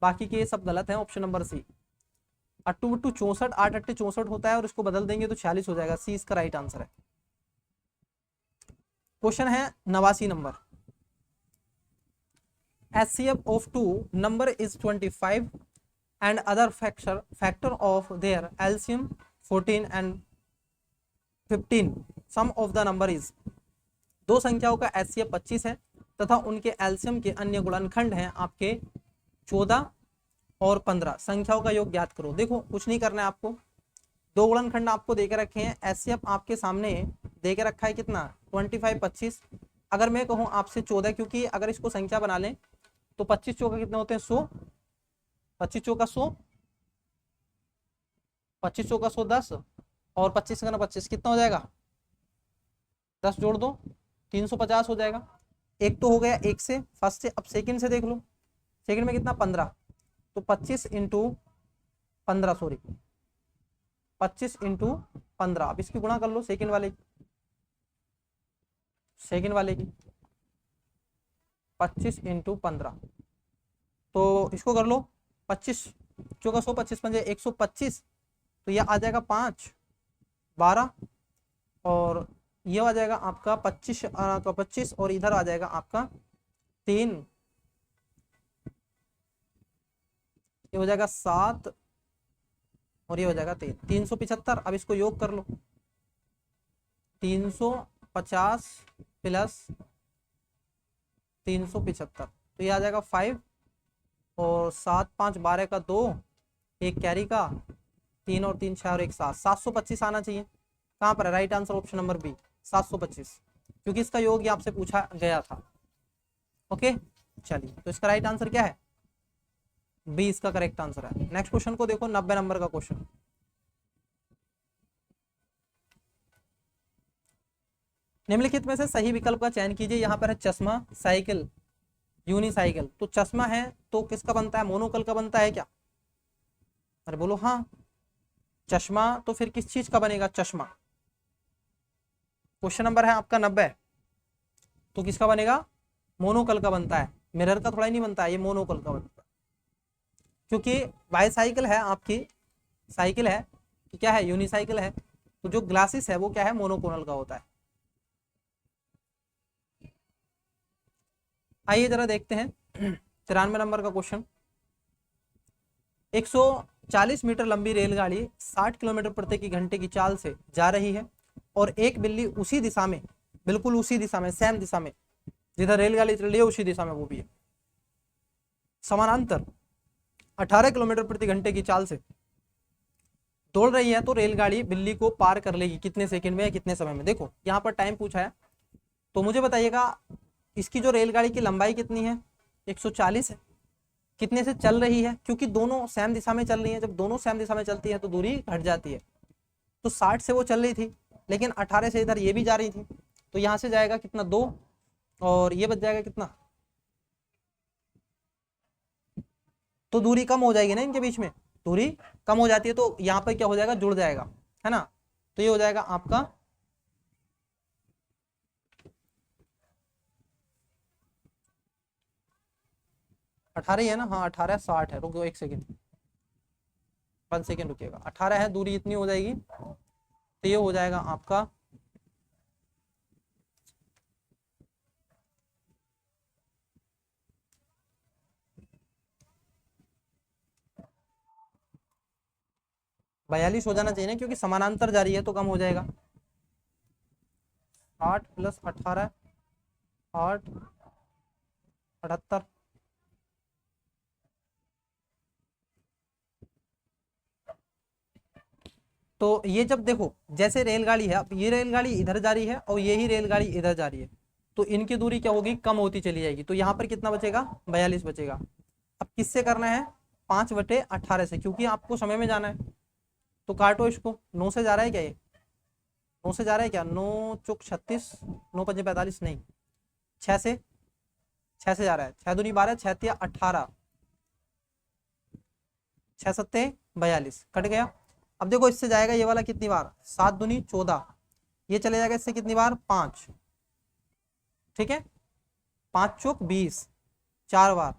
बाकी के ये सब गलत है, ऑप्शन नंबर सी। 8 8 64, 8 8 64 होता है, और इसको बदल देंगे तो 46 हो जाएगा, सी इसका राइट आंसर है। क्वेश्चन है 89 number, HCF of two number is 25 and other factor of their LCM 14 and 15, sum of the number is। दो संख्याओं का HCF 25 है तथा उनके एलसीएम के अन्य गुणनखंड हैं आपके 14 और 15, संख्याओं का योग ज्ञात करो। देखो कुछ नहीं करना है आपको, दो गुणनखंड आपको देके रखे हैं, HCF आपके सामने देके रखा है कितना 25 25, अगर मैं कहूँ आपसे 14, क्योंकि अगर इसको संख्या बना लें तो 25 चौका कितने होते हैं 100, 25 चौका 100, 25 चौका 100 10, और 25 का 25 कितना हो जाएगा, 10 जोड़ दो 350 हो जाएगा। एक तो हो गया एक से, फर्स्ट से। अब सेकंड से देख लो, सेकंड में कितना 15, तो 25 इंटू 15, सॉरी 25 इंटू 15। अब इसकी गुणा कर लो सेकंड वाले की, सेकंड वाले की 25 इंटू 15, तो इसको कर लो 25 चौका 100, 25 पंजे 125, तो यह आ जाएगा 5 12, और ये आ जाएगा आपका 25 का 25, और इधर आ जाएगा आपका 3, ये हो जाएगा 7, और ये हो जाएगा 3, 375। अब इसको योग कर लो, 350 प्लस 375, तो ये आ जाएगा 5, और 7 5 12 का 2, एक कैरी का 3 और 3 6 और 1 7, 725 आना चाहिए। कहाँ पर है, right answer option number B 725, क्योंकि इसका योग ये आपसे पूछा गया था। ओके चलिए, तो इसका राइट आंसर क्या है, बी इसका करेक्ट आंसर है। नेक्स्ट क्वेश्चन को देखो, 90 नंबर का क्वेश्चन। निम्नलिखित में से सही विकल्प का चयन कीजिए। यहाँ पर है चश्मा, साइकिल, यूनिसाइकिल। तो चश्मा है तो किसका बनता है, मोनोकल का बनता है क्या, अरे बोलो हाँ। चश्मा तो फिर किस चीज का बनेगा, चश्मा। क्वेश्चन नंबर है आपका 90, तो किसका बनेगा, मोनोकल का बनता है, मिरर का थोड़ा ही नहीं बनता है, ये मोनोकल का बनता है। क्योंकि बाईसाइकिल है आपकी, साइकिल है कि क्या है, यूनिसाइकिल है, तो जो ग्लासेस है वो क्या है, मोनोकोनल का होता है। आइए जरा देखते हैं 93 नंबर का क्वेश्चन। 140 मीटर लंबी रेलगाड़ी 60 किलोमीटर प्रति घंटे की चाल से जा रही है, और एक बिल्ली उसी दिशा में, बिल्कुल उसी दिशा में, सेम दिशा में जिधर रेलगाड़ी चल रही है उसी दिशा में वो भी है, समानांतर 18 किलोमीटर प्रति घंटे की चाल से दौड़ रही है, तो रेलगाड़ी बिल्ली को पार कर लेगी कितने सेकंड में या कितने समय में। देखो यहाँ पर टाइम पूछा है, तो मुझे बताइएगा इसकी जो रेलगाड़ी की लंबाई कितनी है, 140 है, कितने से चल रही है, क्योंकि दोनों सेम दिशा में चल रही है, जब दोनों सेम दिशा में चलती है तो दूरी घट जाती है। तो 60 से वो चल रही थी, लेकिन 18 से इधर ये भी जा रही थी, तो यहाँ से जाएगा कितना 2, और ये बच जाएगा कितना, तो दूरी कम हो जाएगी ना इनके बीच में, दूरी कम हो जाती है, तो यहाँ पर क्या हो जाएगा, जुड़ जाएगा, है ना। तो ये हो जाएगा आपका 18 ही है ना, हाँ 18 60 है, रुको 1 सेकेंड, 1 सेकेंड रुकिएगा, 18 है, दूरी इतनी हो जाएगी, तो ये हो जाएगा आपका 42 हो जाना चाहिए ना, क्योंकि समानांतर जा रही है तो कम हो जाएगा। 8 प्लस 18 8 78, तो ये जब देखो जैसे रेलगाड़ी है, अब ये रेलगाड़ी इधर जा रही है और ये ही रेलगाड़ी इधर जा रही है, तो इनकी दूरी क्या होगी, कम होती चली जाएगी, तो यहाँ पर कितना बचेगा, 42 बचेगा। अब किससे करना है, 5/18 से, क्योंकि आपको समय में जाना है, तो काटो इसको। 9 से जा रहा है क्या, ये 9 से जा रहा है क्या, 9 चौक 36, 9 पंजे 45, नहीं 6 से, 6 से जा रहा है, 6 दूनी 12, 6 तिया 18, 6 सत्ते 42, कट गया। अब देखो इससे जाएगा ये वाला कितनी बार, 7 दूनी 14, ये चले जाएगा इससे कितनी बार, 5, ठीक है, 5 चौक 20, 4 बार,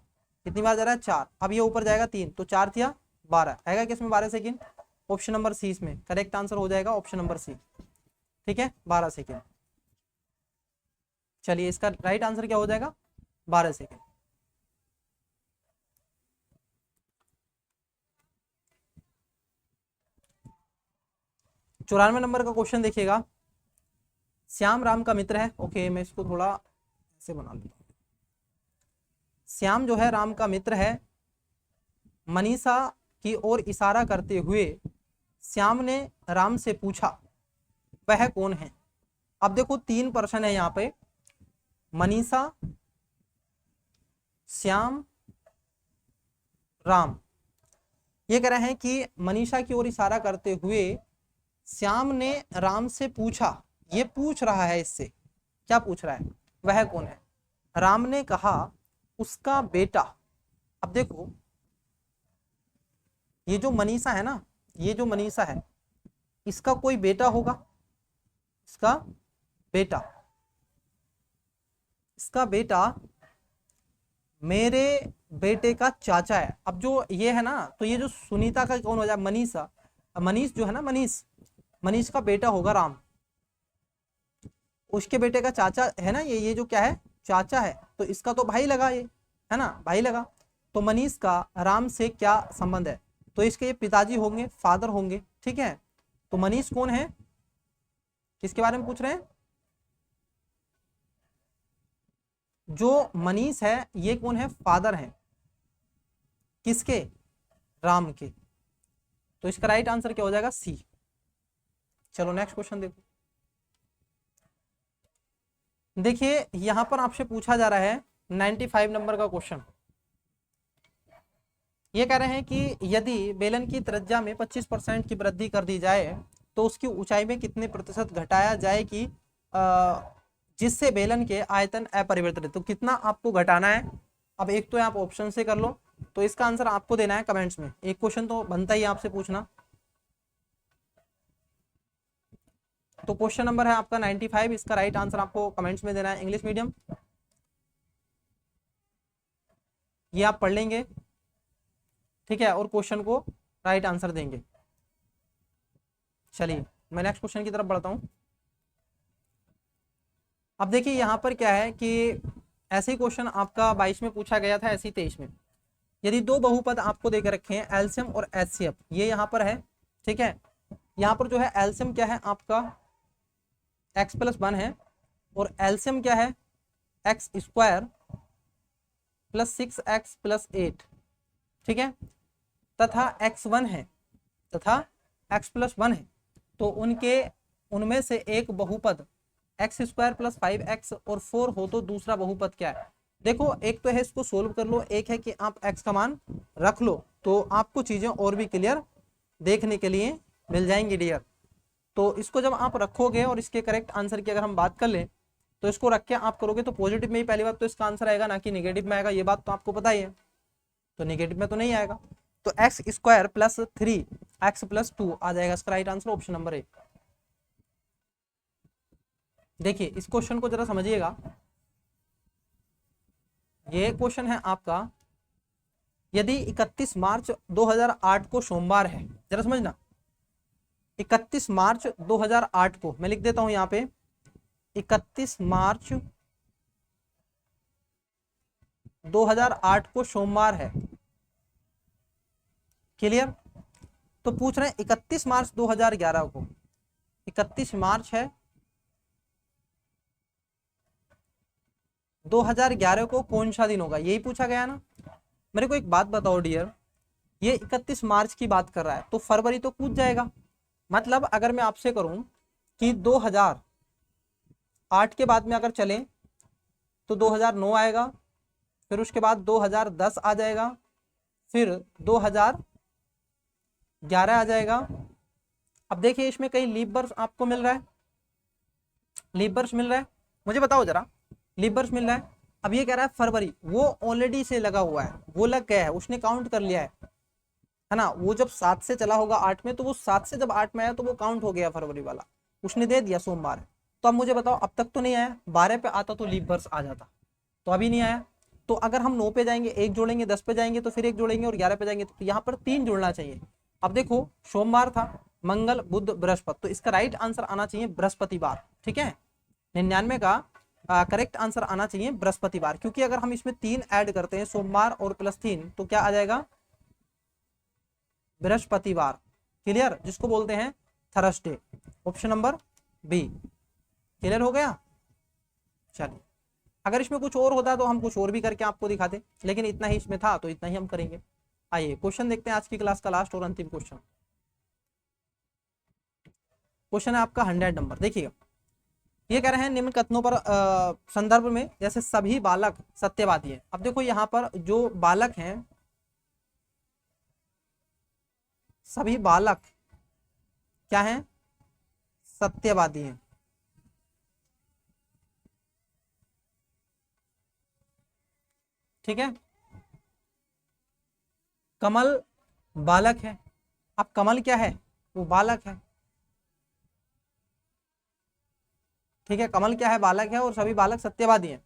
कितनी बार जा रहा है, 4। अब ये ऊपर जाएगा 3, तो 4 तिया 12, आएगा किसमें 12 सेकेंड, ऑप्शन नंबर सी, इसमें करेक्ट आंसर हो जाएगा ऑप्शन नंबर सी, ठीक है 12 सेकेंड। चलिए इसका राइट आंसर क्या हो जाएगा, 12 सेकेंड। चौरानवे नंबर का क्वेश्चन देखिएगा। श्याम राम का मित्र है, ओके मैं इसको थोड़ा ऐसे बना लेता हूँ। श्याम जो है राम का मित्र है, मनीषा की ओर इशारा करते हुए श्याम ने राम से पूछा वह कौन है। अब देखो 3 प्रश्न है यहाँ पे, मनीषा, श्याम, राम। ये कह रहे हैं कि मनीषा की ओर इशारा करते हुए श्याम ने राम से पूछा, ये पूछ रहा है इससे, क्या पूछ रहा है, वह कौन है। राम ने कहा उसका बेटा। अब देखो ये जो मनीषा है ना, ये जो मनीषा है इसका कोई बेटा होगा, इसका बेटा, इसका बेटा मेरे बेटे का चाचा है। अब जो ये है ना, तो ये जो सुनीता का कौन हो जाए, मनीषा, मनीष जो है ना, मनीष, मनीष का बेटा होगा राम, उसके बेटे का चाचा है ना, ये जो क्या है, चाचा है, तो इसका तो भाई लगा, ये है ना, भाई लगा। तो मनीष का राम से क्या संबंध है, तो इसके ये पिताजी होंगे, फादर होंगे, ठीक है। तो मनीष कौन है, किसके बारे में पूछ रहे हैं, जो मनीष है ये कौन है, फादर है, किसके, राम के। तो इसका राइट आंसर क्या हो जाएगा, सी। चलो नेक्स्ट क्वेश्चन देखो। देखिए यहां पर आपसे पूछा जा रहा है 95 नंबर का क्वेश्चन। ये कह रहे हैं कि यदि बेलन की त्रिज्या में 25% की वृद्धि कर दी जाए तो उसकी ऊंचाई में कितने प्रतिशत घटाया जाए कि जिससे बेलन के आयतन अपरिवर्तित रहे। तो कितना आपको घटाना है, अब एक तो आप ऑप्शन से कर लो, तो इसका आंसर आपको देना है कमेंट्स में। एक क्वेश्चन तो बनता ही आपसे पूछना। तो क्वेश्चन नंबर है आपका 95, इसका राइट आंसर आपको कमेंट्स में देना है। इंग्लिश मीडियम, ये आप पढ़ लेंगे, ठीक है, और क्वेश्चन को राइट आंसर देंगे। चलिए मैं नेक्स्ट क्वेश्चन की तरफ बढ़ता हूं। अब देखिए यहां पर क्या है कि ऐसे ही क्वेश्चन आपका 22 में पूछा गया था, ऐसे ही 23 में। यदि दो बहुपद आपको देकर रखे हैं एलसीएम और एचसीएफ, ये यहाँ पर है, ठीक है। यहाँ पर जो है एलसीएम क्या है आपका x+1 है, और एलसीएम क्या है x² + 6x + 8, ठीक है, तथा x1 है, तथा x+1 है। तो उनमें से एक बहुपद x² + 5x और 4 हो तो दूसरा बहुपद क्या है। देखो एक तो है इसको सोल्व कर लो, एक है कि आप x का मान रख लो, तो आपको चीजें और भी क्लियर देखने के लिए मिल जाएंगी डियर। तो इसको जब आप रखोगे और इसके करेक्ट आंसर की अगर हम बात कर लें, तो इसको रख के आप करोगे तो पॉजिटिव में ही पहली बात तो इसका आंसर आएगा, ना कि नेगेटिव में आएगा, ये बात तो आपको पता ही है। तो नेगेटिव में तो नहीं आएगा, तो x² + 3x + 2 आ जाएगा इसका right answer, option number A. देखिए इस क्वेश्चन को जरा समझिएगा, ये क्वेश्चन है आपका, यदि 31 मार्च 2008 को सोमवार है, जरा समझना, 31 मार्च 2008 को, मैं लिख देता हूं यहां पे 31 मार्च 2008 को सोमवार है, क्लियर। तो पूछ रहे हैं 31 मार्च 2011 को, 31 मार्च है 2011 को कौन सा दिन होगा, यही पूछा गया ना। मेरे को एक बात बताओ डियर, ये 31 मार्च की बात कर रहा है, तो फरवरी तो कूद जाएगा। मतलब अगर मैं आपसे करूं कि 2008 के बाद में अगर चले तो 2009 आएगा, फिर उसके बाद 2010 आ जाएगा, फिर 2011 आ जाएगा। अब देखिए इसमें कहीं लीप वर्ष आपको मिल रहा है, लीप वर्ष मिल रहा है, मुझे बताओ जरा, लीप वर्ष मिल रहा है। अब ये कह रहा है फरवरी, वो ऑलरेडी से लगा हुआ है, वो लग गया है, उसने काउंट कर लिया है ना। वो जब 7 से चला होगा 8 में, तो वो 7 से जब 8 में आया तो वो काउंट हो गया फरवरी वाला, उसने दे दिया सोमवार। तो अब मुझे बताओ, अब तक तो नहीं आया, 12 पे आता तो लीप वर्ष आ जाता, तो अभी नहीं आया। तो अगर हम 9 पे जाएंगे 1 जोड़ेंगे, 10 पे जाएंगे तो फिर 1 जोड़ेंगे, और 11 पे जाएंगे तो यहाँ पर 3 जोड़ना चाहिए। अब देखो सोमवार था, मंगल बुध बृहस्पति, तो इसका राइट आंसर आना चाहिए बृहस्पतिवार, ठीक है। 99 का करेक्ट आंसर आना चाहिए बृहस्पतिवार, क्योंकि अगर हम इसमें 3 ऐड करते हैं, सोमवार और +3, तो क्या आ जाएगा, बृहस्पतिवार, क्लियर, जिसको बोलते हैं Thursday, option number B, clear हो गया। चलिए अगर इसमें कुछ और होता तो हम कुछ और भी करके आपको दिखाते, लेकिन इतना ही इसमें था तो इतना ही हम करेंगे। आइए क्वेश्चन देखते हैं, आज की क्लास का लास्ट और अंतिम क्वेश्चन। क्वेश्चन है आपका 100 नंबर, देखिएगा ये कह रहे हैं निम्न कथनों पर संदर्भ में जैसे सभी बालक सत्यवादी हैं। अब देखो यहाँ पर जो बालक हैं, सभी बालक क्या हैं, सत्यवादी हैं। ठीक है, कमल बालक है। अब कमल क्या है, वो बालक है। ठीक है, कमल क्या है, बालक है, और सभी बालक सत्यवादी हैं।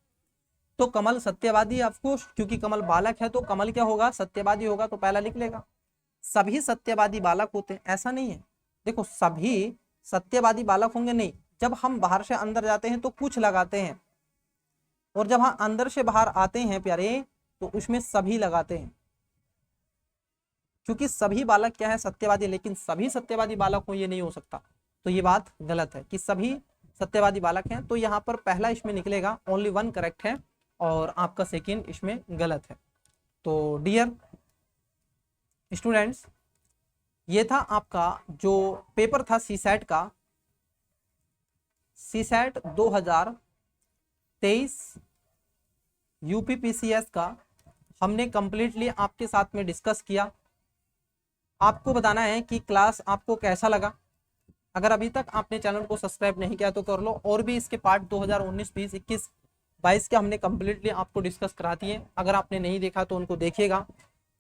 तो कमल सत्यवादी आपको, क्योंकि कमल बालक है तो कमल क्या होगा, सत्यवादी होगा, तो पहला लिख लेगा। सभी सत्यवादी बालक होते हैं ऐसा नहीं है। देखो सभी सत्यवादी बालक होंगे नहीं, जब हम बाहर से अंदर जाते हैं तो कुछ लगाते हैं, और जब हम अंदर से बाहर आते हैं प्यारे तो उसमें सभी लगाते हैं, क्योंकि सभी बालक क्या है, सत्यवादी। लेकिन सभी सत्यवादी बालक हो ये नहीं हो सकता, तो ये बात गलत है कि सभी सत्यवादी बालक हैं। तो यहाँ पर पहला इसमें निकलेगा, ओनली वन करेक्ट है, और आपका सेकेंड इसमें गलत है। तो डियर स्टूडेंट्स, ये था आपका जो पेपर था सीसैट का, सीसैट 2023 यूपीपीसीएस का हमने कंप्लीटली आपके साथ में डिस्कस किया। आपको बताना है कि क्लास आपको कैसा लगा। अगर अभी तक आपने चैनल को सब्सक्राइब नहीं किया तो कर लो, और भी इसके पार्ट 2019, 20, 21, 22 के हमने कंप्लीटली आपको डिस्कस करा दिए। अगर आपने नहीं देखा तो उनको देखिएगा।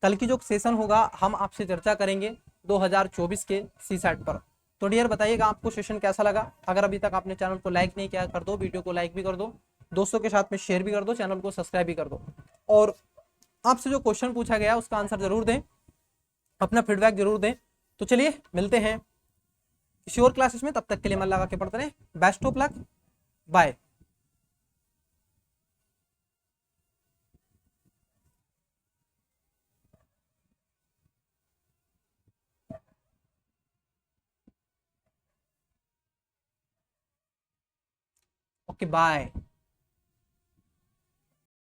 कल की जो सेशन होगा हम आपसे चर्चा करेंगे 2024 के सीसैट पर। तो डियर बताइएगा आपको सेशन कैसा लगा। अगर अभी तक आपने चैनल को लाइक नहीं किया कर दो, वीडियो को लाइक भी कर दो, दोस्तों के साथ में शेयर भी कर दो, चैनल को सब्सक्राइब भी कर दो, और आपसे जो क्वेश्चन पूछा गया उसका आंसर जरूर दें, अपना फीडबैक जरूर दें। तो चलिए मिलते हैं किसी और क्लासेस में, तब तक के लिए मन लगा के पढ़ते रहे। Best of luck, bye. Okay bye.